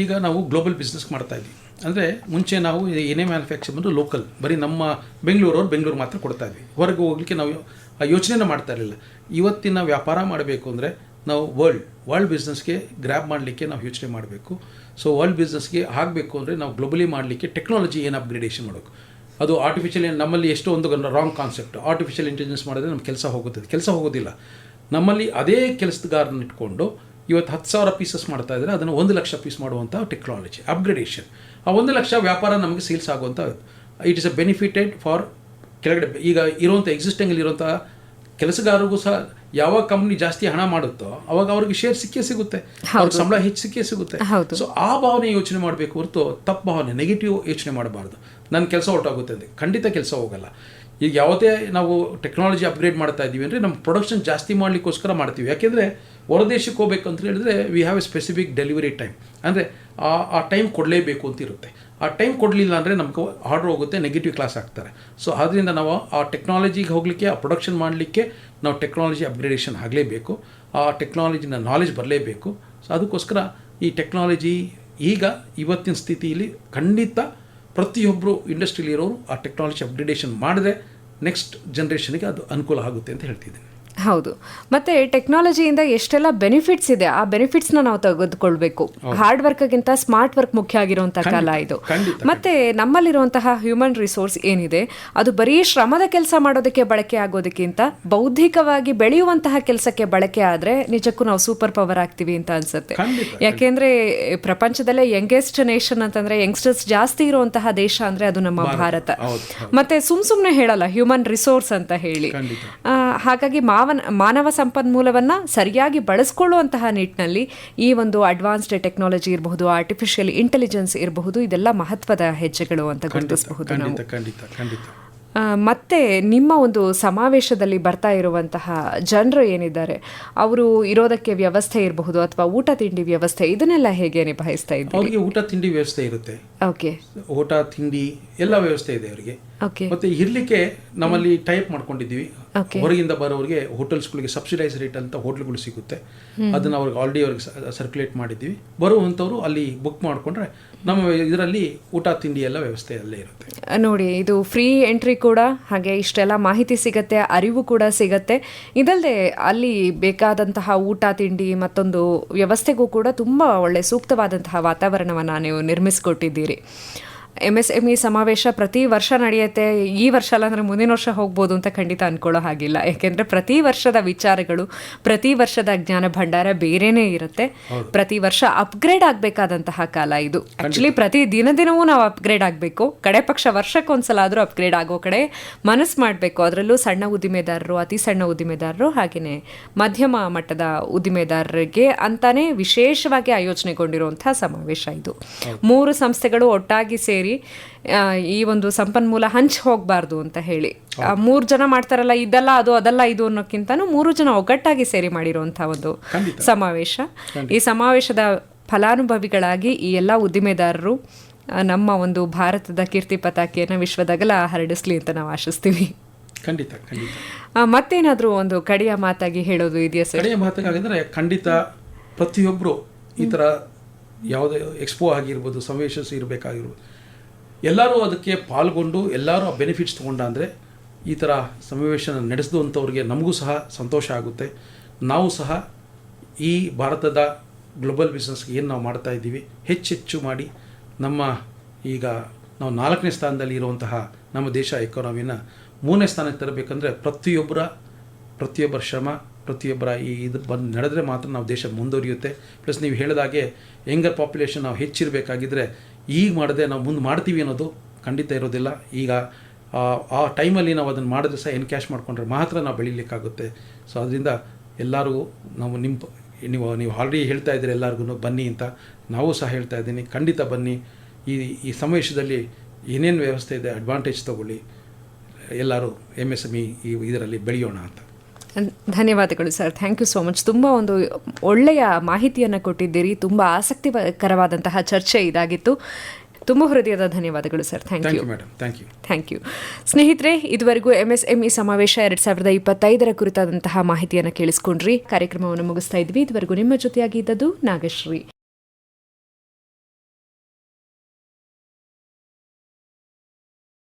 ಈಗ ನಾವು ಗ್ಲೋಬಲ್ ಬಿಸ್ನೆಸ್ ಮಾಡ್ತಾ ಇದ್ವಿ. ಅಂದರೆ ಮುಂಚೆ ನಾವು ಏನೇ ಮ್ಯಾನುಫ್ಯಾಕ್ಚರ್ ಬಂದರೂ ಲೋಕಲ್, ಬರೀ ನಮ್ಮ ಬೆಂಗಳೂರು ಮಾತ್ರ ಕೊಡ್ತಾ ಇದ್ವಿ. ಹೊರಗೆ ಹೋಗಲಿಕ್ಕೆ ನಾವು ಆ ಯೋಚನೆನ ಮಾಡ್ತಾ ಇರಲಿಲ್ಲ. ಇವತ್ತಿನ ವ್ಯಾಪಾರ ಮಾಡಬೇಕು ಅಂದರೆ ನಾವು ವರ್ಲ್ಡ್ ಬಿಸ್ನೆಸ್ಗೆ ಗ್ರ್ಯಾಬ್ ಮಾಡಲಿಕ್ಕೆ ನಾವು ಯೋಚನೆ ಮಾಡಬೇಕು. ಸೊ ವರ್ಲ್ಡ್ ಬಿಸ್ನೆಸ್ಗೆ ಆಗಬೇಕು ಅಂದರೆ ನಾವು ಗ್ಲೋಬಲಿ ಮಾಡಲಿಕ್ಕೆ ಟೆಕ್ನಾಲಜಿ ಏನು ಅಪ್ಗ್ರೇಡೇಷನ್ ಮಾಡಬೇಕು. ಅದು ಆರ್ಟಿಫಿಷಿಯಲ್, ನಮ್ಮಲ್ಲಿ ಎಷ್ಟೋ ಒಂದು ರಾಂಗ್ ಕಾನ್ಸೆಪ್ಟ್, ಆರ್ಟಿಫಿಷಿಯಲ್ ಇಂಟೆಲಿಜೆನ್ಸ್ ಮಾಡಿದ್ರೆ ನಮ್ಮ ಕೆಲಸ ಹೋಗೋದಿಲ್ಲ. ನಮ್ಮಲ್ಲಿ ಅದೇ ಕೆಲಸಗಾರನ ಇಟ್ಕೊಂಡು ಇವತ್ತು 10,000 ಪೀಸಸ್ ಮಾಡ್ತಾ ಇದ್ದಾರೆ, ಅದನ್ನು 1,00,000 ಪೀಸ್ ಮಾಡುವಂಥ ಟೆಕ್ನಾಲಜಿ ಅಪ್ಗ್ರೇಡೇಷನ್. ಆ 1,00,000 ವ್ಯಾಪಾರ ನಮಗೆ ಸೇಲ್ಸ್ ಆಗುವಂಥ, it is a benefited for ಕೆಳಗಡೆ ಈಗ ಇರುವಂಥ ಎಕ್ಸಿಸ್ಟಿಂಗಲ್ಲಿರುವಂಥ ಕೆಲಸಗಾರರಿಗೂ ಸಹ ಯಾವಾಗ ಕಂಪ್ನಿ ಜಾಸ್ತಿ ಹಣ ಮಾಡುತ್ತೋ ಅವಾಗ ಅವ್ರಿಗೆ ಶೇರ್ ಸಿಗುತ್ತೆ, ಅವ್ರಿಗೆ ಸಂಬಳ ಹೆಚ್ಚು ಸಿಗುತ್ತೆ. ಸೊ ಆ ಭಾವನೆ ಯೋಚನೆ ಮಾಡಬೇಕು ಹೊರತು ತಪ್ಪು ಭಾವನೆ, ನೆಗೆಟಿವ್ ಯೋಚನೆ ಮಾಡಬಾರ್ದು. ನನ್ನ ಕೆಲಸ ಹೊರಟಾಗುತ್ತೆ ಅಂದರೆ ಖಂಡಿತ ಕೆಲಸ ಹೋಗಲ್ಲ. ಈಗ ಯಾವುದೇ ನಾವು ಟೆಕ್ನಾಲಜಿ ಅಪ್ಗ್ರೇಡ್ ಮಾಡ್ತಾ ಇದ್ದೀವಿ ಅಂದರೆ ನಮ್ಮ ಪ್ರೊಡಕ್ಷನ್ ಜಾಸ್ತಿ ಮಾಡಲಿಕ್ಕೋಸ್ಕರ ಮಾಡ್ತೀವಿ. ಯಾಕೆಂದರೆ ಹೊರದೇಶಕ್ಕೆ ಹೋಗ್ಬೇಕು ಅಂತ ಹೇಳಿದ್ರೆ we have A specific delivery time, ಅಂದರೆ ಆ ಟೈಮ್ ಕೊಡಲೇಬೇಕು ಅಂತ ಇರುತ್ತೆ. ಆ ಟೈಮ್ ಕೊಡಲಿಲ್ಲ ಅಂದರೆ ನಮ್ಗೆ ಆರ್ಡ್ರ್ ಹೋಗುತ್ತೆ, ನೆಗೆಟಿವ್ ಕ್ಲಾಸ್ ಆಗ್ತಾರೆ. ಸೊ ಆದ್ದರಿಂದ ನಾವು ಆ ಟೆಕ್ನಾಲಜಿಗೆ ಹೋಗಲಿಕ್ಕೆ, ಆ ಪ್ರೊಡಕ್ಷನ್ ಮಾಡಲಿಕ್ಕೆ ನಾವು ಟೆಕ್ನಾಲಜಿ ಅಪ್ಗ್ರೇಡೇಷನ್ ಆಗಲೇಬೇಕು. ಆ ಟೆಕ್ನಾಲಜಿನ ನಾಲೆಜ್ ಬರಲೇಬೇಕು. ಸೊ ಅದಕ್ಕೋಸ್ಕರ ಈ ಟೆಕ್ನಾಲಜಿ ಈಗ ಇವತ್ತಿನ ಸ್ಥಿತಿಯಲ್ಲಿ ಖಂಡಿತ ಪ್ರತಿಯೊಬ್ಬರು ಇಂಡಸ್ಟ್ರಿಯಲ್ಲಿರೋರು ಆ ಟೆಕ್ನಾಲಜಿ ಅಪ್ಗ್ರೇಡೇಷನ್ ಮಾಡಿದ್ರೆ ನೆಕ್ಸ್ಟ್ ಜನ್ರೇಷನ್ಗೆ ಅದು ಅನುಕೂಲ ಆಗುತ್ತೆ ಅಂತ ಹೇಳ್ತಿದ್ದೀನಿ. ಹೌದು. ಮತ್ತೆ ಟೆಕ್ನಾಲಜಿಯಿಂದ ಎಷ್ಟೆಲ್ಲ ಬೆನಿಫಿಟ್ಸ್ ಇದೆ, ಆ ಬೆನಿಫಿಟ್ಸ್ನ ನಾವು ತೆಗೆದುಕೊಳ್ಬೇಕು. ಹಾರ್ಡ್ ವರ್ಕ್ಗಿಂತ ಸ್ಮಾರ್ಟ್ ವರ್ಕ್ ಮುಖ್ಯ ಆಗಿರುವಂತಹ ಕಾಲ ಇದು. ಮತ್ತೆ ನಮ್ಮಲ್ಲಿರುವಂತಹ ಹ್ಯೂಮನ್ ರಿಸೋರ್ಸ್ ಏನಿದೆ ಅದು ಬರೀ ಶ್ರಮದ ಕೆಲಸ ಮಾಡೋದಕ್ಕೆ ಬಳಕೆ ಆಗೋದಕ್ಕಿಂತ ಬೌದ್ಧಿಕವಾಗಿ ಬೆಳೆಯುವಂತಹ ಕೆಲಸಕ್ಕೆ ಬಳಕೆ ಆದರೆ ನಿಜಕ್ಕೂ ನಾವು ಸೂಪರ್ ಪವರ್ ಆಗ್ತೀವಿ ಅಂತ ಅನ್ಸುತ್ತೆ. ಯಾಕೆಂದ್ರೆ ಪ್ರಪಂಚದಲ್ಲೇ ಯಂಗೆಸ್ಟ್ ನೇಷನ್ ಅಂತಂದ್ರೆ ಯಂಗ್ಸ್ಟರ್ಸ್ ಜಾಸ್ತಿ ಇರುವಂತಹ ದೇಶ ಅಂದ್ರೆ ಅದು ನಮ್ಮ ಭಾರತ. ಮತ್ತೆ ಸುಮ್ನೆ ಹೇಳಲ್ಲ ಹ್ಯೂಮನ್ ರಿಸೋರ್ಸ್ ಅಂತ ಹೇಳಿ. ಹಾಗಾಗಿ ಮಾನವ ಸಂಪನ್ಮೂಲವನ್ನು ಸರಿಯಾಗಿ ಬಳಸ್ಕೊಳ್ಳುವಂತಹ ನಿಟ್ಟಿನಲ್ಲಿ ಈ ಒಂದು ಅಡ್ವಾನ್ಸ್ಡ್ ಟೆಕ್ನಾಲಜಿ ಇರಬಹುದು, ಆರ್ಟಿಫಿಷಿಯಲ್ ಇಂಟೆಲಿಜೆನ್ಸ್ ಇರಬಹುದು, ಇದೆಲ್ಲ ಮಹತ್ವದ ಹೆಜ್ಜೆಗಳು ಅಂತ ಗುರುತಿಸಬಹುದು ನಾವು. ಮತ್ತೆ ನಿಮ್ಮ ಒಂದು ಸಮಾವೇಶದಲ್ಲಿ ಬರ್ತಾ ಇರುವಂತಹ ಜನರು ಏನಿದ್ದಾರೆ ಅವರು ಇರೋದಕ್ಕೆ ವ್ಯವಸ್ಥೆ ಇರಬಹುದು ಅಥವಾ ಊಟ ತಿಂಡಿ ವ್ಯವಸ್ಥೆ, ಇದನ್ನೆಲ್ಲ ಹೇಗೆ ನಿಭಾಯಿಸ್ತಾ ಇದ್ದೀವಿ? ಅವರಿಗೆ ಊಟ ತಿಂಡಿ ವ್ಯವಸ್ಥೆ ಇರುತ್ತೆ. ಓಕೆ, ಊಟ ತಿಂಡಿ ಎಲ್ಲ ವ್ಯವಸ್ಥೆ ಇದೆ ಅವರಿಗೆ. ಮತ್ತೆ ಇರ್ಲಿಕ್ಕೆ ನಮ್ಮಲ್ಲಿ ಟೈಪ್ ಮಾಡ್ಕೊಂಡಿದ್ದೀವಿ. ಹೊರಗಿಂದ ಬರೋರಿಗೆ ಹೋಟೆಲ್ಸ್ಗಳಿಗೆ ಸಬ್ಸಿಡೈಸ್ ರೇಟ್ ಅಂತ ಹೋಟ್ಲ್ಗಳು ಸಿಗುತ್ತೆ, ಅದನ್ನ ಅವ್ರಿಗೆ ಆಲ್ರೆಡಿ ಅವ್ರಿಗೆ ಸರ್ಕ್ಯುಲೇಟ್ ಮಾಡಿದ್ದೀವಿ. ಬರುವಂಥವ್ರು ಅಲ್ಲಿ ಬುಕ್ ಮಾಡಿಕೊಂಡ್ರೆ ನಮ್ಮ ಇದರಲ್ಲಿ ಊಟ ತಿಂಡಿ ಎಲ್ಲ ವ್ಯವಸ್ಥೆ ಅಲ್ಲೇ ಇರುತ್ತೆ. ನೋಡಿ, ಇದು ಫ್ರೀ ಎಂಟ್ರಿ ಕೂಡ, ಹಾಗೆ ಇಷ್ಟೆಲ್ಲ ಮಾಹಿತಿ ಸಿಗತ್ತೆ, ಅರಿವು ಕೂಡ ಸಿಗತ್ತೆ. ಇದಲ್ಲದೆ ಅಲ್ಲಿ ಬೇಕಾದಂತಹ ಊಟ ತಿಂಡಿ ಮತ್ತೊಂದು ವ್ಯವಸ್ಥೆಗೂ ಕೂಡ ತುಂಬ ಒಳ್ಳೆ ಸೂಕ್ತವಾದಂತಹ ವಾತಾವರಣವನ್ನು ನೀವು ನಿರ್ಮಿಸಿಕೊಟ್ಟಿದ್ದೀರಿ. MSME ಸಮಾವೇಶ ಪ್ರತಿ ವರ್ಷ ನಡೆಯುತ್ತೆ. ಈ ವರ್ಷ ಅಲ್ಲ ಅಂದರೆ ಮುಂದಿನ ವರ್ಷ ಹೋಗ್ಬೋದು ಅಂತ ಖಂಡಿತ ಅಂದ್ಕೊಳ್ಳೋ ಹಾಗಿಲ್ಲ. ಯಾಕೆಂದರೆ ಪ್ರತಿ ವರ್ಷದ ವಿಚಾರಗಳು, ಪ್ರತಿ ವರ್ಷದ ಜ್ಞಾನ ಭಂಡಾರ ಬೇರೆಯೇ ಇರುತ್ತೆ. ಪ್ರತಿ ವರ್ಷ ಅಪ್ಗ್ರೇಡ್ ಆಗಬೇಕಾದಂತಹ ಕಾಲ ಇದು. ಆ್ಯಕ್ಚುಲಿ ಪ್ರತಿ ದಿನವೂ ನಾವು ಅಪ್ಗ್ರೇಡ್ ಆಗಬೇಕು. ಕಡೆ ಪಕ್ಷ ವರ್ಷಕ್ಕೊಂದ್ಸಲ ಆದರೂ ಅಪ್ಗ್ರೇಡ್ ಆಗೋ ಕಡೆ ಮನಸ್ಸು ಮಾಡಬೇಕು. ಅದರಲ್ಲೂ ಸಣ್ಣ ಉದ್ದಿಮೆದಾರರು, ಅತಿ ಸಣ್ಣ ಉದ್ದಿಮೆದಾರರು, ಹಾಗೆಯೇ ಮಧ್ಯಮ ಮಟ್ಟದ ಉದ್ದಿಮೆದಾರರಿಗೆ ಅಂತಾನೆ ವಿಶೇಷವಾಗಿ ಆಯೋಜನೆಗೊಂಡಿರುವಂಥ ಸಮಾವೇಶ ಇದು. 3 ಸಂಸ್ಥೆಗಳು ಒಟ್ಟಾಗಿ ಸೇರಿ ಈ ಒಂದು ಸಂಪನ್ಮೂಲ ಹಂಚಿ ಹೋಗಬಾರ್ದು ಅಂತ ಹೇಳಿ 3 ಜನ ಮಾಡ್ತಾರಲ್ಲ ಇದಲ್ಲ ಅದು ಅದಲ್ಲ ಇದು ಅನ್ನೋಕ್ಕಿಂತನೂ 3 ಜನ ಒಗ್ಗಟ್ಟಾಗಿ ಸೇರಿ ಮಾಡಿರುವಂತಹ ಒಂದು ಸಮಾವೇಶ. ಈ ಸಮಾವೇಶದ ಫಲಾನುಭವಿಗಳಾಗಿ ಈ ಎಲ್ಲ ಉದ್ದಿಮೆದಾರರು ನಮ್ಮ ಒಂದು ಭಾರತದ ಕೀರ್ತಿ ಪತಾಕೆಯನ್ನು ವಿಶ್ವದಾಗಲ ಹರಡಿಸ್ಲಿ ಅಂತ ನಾವು ಆಶಿಸ್ತೀವಿ. ಖಂಡಿತ ಖಂಡಿತ. ಮತ್ತೇನಾದರೂ ಒಂದು ಕಡೆಯ ಮಾತಾಗಿ ಹೇಳೋದು ಇದೆಯಾ ಸರ್? ಕಡೆಯ ಮಾತಾಗಿದ್ರೆ ಖಂಡಿತ ಪ್ರತಿಯೊಬ್ಬರು ಈ ಥರ ಯಾವುದೇ ಎಕ್ಸ್ಪೋ ಆಗಿರ್ಬೋದು, ಸಮಾವೇಶ ಇರಬೇಕಾಗಿರ್ಬೋದು, ಎಲ್ಲರೂ ಅದಕ್ಕೆ ಪಾಲ್ಗೊಂಡು ಎಲ್ಲರೂ ಆ ಬೆನಿಫಿಟ್ಸ್ ತೊಗೊಂಡ ಅಂದರೆ ಈ ಥರ ಸಮಾವೇಶನ ನಡೆಸಿದಂಥವ್ರಿಗೆ ನಮಗೂ ಸಹ ಸಂತೋಷ ಆಗುತ್ತೆ. ನಾವು ಸಹ ಈ ಭಾರತದ ಗ್ಲೋಬಲ್ ಬಿಸ್ನೆಸ್ಗೆ ಏನು ನಾವು ಮಾಡ್ತಾ ಇದ್ದೀವಿ ಹೆಚ್ಚೆಚ್ಚು ಮಾಡಿ ನಮ್ಮ ಈಗ ನಾವು 4ನೇ ಸ್ಥಾನದಲ್ಲಿ ಇರುವಂತಹ ನಮ್ಮ ದೇಶ ಎಕಾನಮಿನ 3ನೇ ಸ್ಥಾನಕ್ಕೆ ತರಬೇಕಂದ್ರೆ ಪ್ರತಿಯೊಬ್ಬರ ಶ್ರಮ, ಪ್ರತಿಯೊಬ್ಬರ ಇದು ಬಂದು ನಡೆದ್ರೆ ಮಾತ್ರ ನಾವು ದೇಶ ಮುಂದುವರಿಯುತ್ತೆ. ಪ್ಲಸ್ ನೀವು ಹೇಳಿದಾಗೆ ಯಂಗರ್ ಪಾಪ್ಯುಲೇಷನ್ ನಾವು ಹೆಚ್ಚಿರಬೇಕಾಗಿದ್ದರೆ ಈಗ ಮಾಡದೆ ನಾವು ಮುಂದೆ ಮಾಡ್ತೀವಿ ಅನ್ನೋದು ಖಂಡಿತ ಇರೋದಿಲ್ಲ. ಈಗ ಆ ಟೈಮಲ್ಲಿ ನಾವು ಅದನ್ನು ಮಾಡಿದ್ರೆ ಸಹ ಎನ್ಕ್ಯಾಶ್ ಮಾಡಿಕೊಂಡ್ರೆ ಮಾತ್ರ ನಾವು ಬೆಳೀಲಿಕ್ಕಾಗುತ್ತೆ. ಸೊ ಅದರಿಂದ ಎಲ್ಲರಿಗೂ ನಾವು ನೀವು ಆಲ್ರೆಡಿ ಹೇಳ್ತಾ ಇದ್ದೀರಿ ಎಲ್ಲರಿಗೂ ಬನ್ನಿ ಅಂತ, ನಾವು ಸಹ ಹೇಳ್ತಾ ಇದ್ದೀನಿ. ಖಂಡಿತ ಬನ್ನಿ. ಈ ಸಮಾವೇಶದಲ್ಲಿ ಏನೇನು ವ್ಯವಸ್ಥೆ ಇದೆ ಅಡ್ವಾಂಟೇಜ್ ತೊಗೊಳ್ಳಿ, ಎಲ್ಲರೂ MSME ಇದರಲ್ಲಿ ಬೆಳೆಯೋಣ ಅಂತ. ಧನ್ಯವಾದಗಳು sir, thank you so much. ತುಂಬ ಒಂದು ಒಳ್ಳೆಯ ಮಾಹಿತಿಯನ್ನು ಕೊಟ್ಟಿದ್ದೀರಿ. ತುಂಬ ಆಸಕ್ತಿಕರವಾದಂತಹ ಚರ್ಚೆ ಇದಾಗಿತ್ತು. ತುಂಬ ಹೃದಯದ ಧನ್ಯವಾದಗಳು sir. Thank you madam. Thank you. ಸ್ನೇಹಿತರೆ, ಇದುವರೆಗೂ MSME ಸಮಾವೇಶ 2025 ಕುರಿತಾದಂತಹ ಮಾಹಿತಿಯನ್ನು ಕೇಳಿಸ್ಕೊಂಡ್ರಿ. ಕಾರ್ಯಕ್ರಮವನ್ನು ಮುಗಿಸ್ತಾ ಇದ್ವಿ. ಇದುವರೆಗೂ ನಿಮ್ಮ ಜೊತೆಯಾಗಿದ್ದದ್ದು ನಾಗಶ್ರೀ.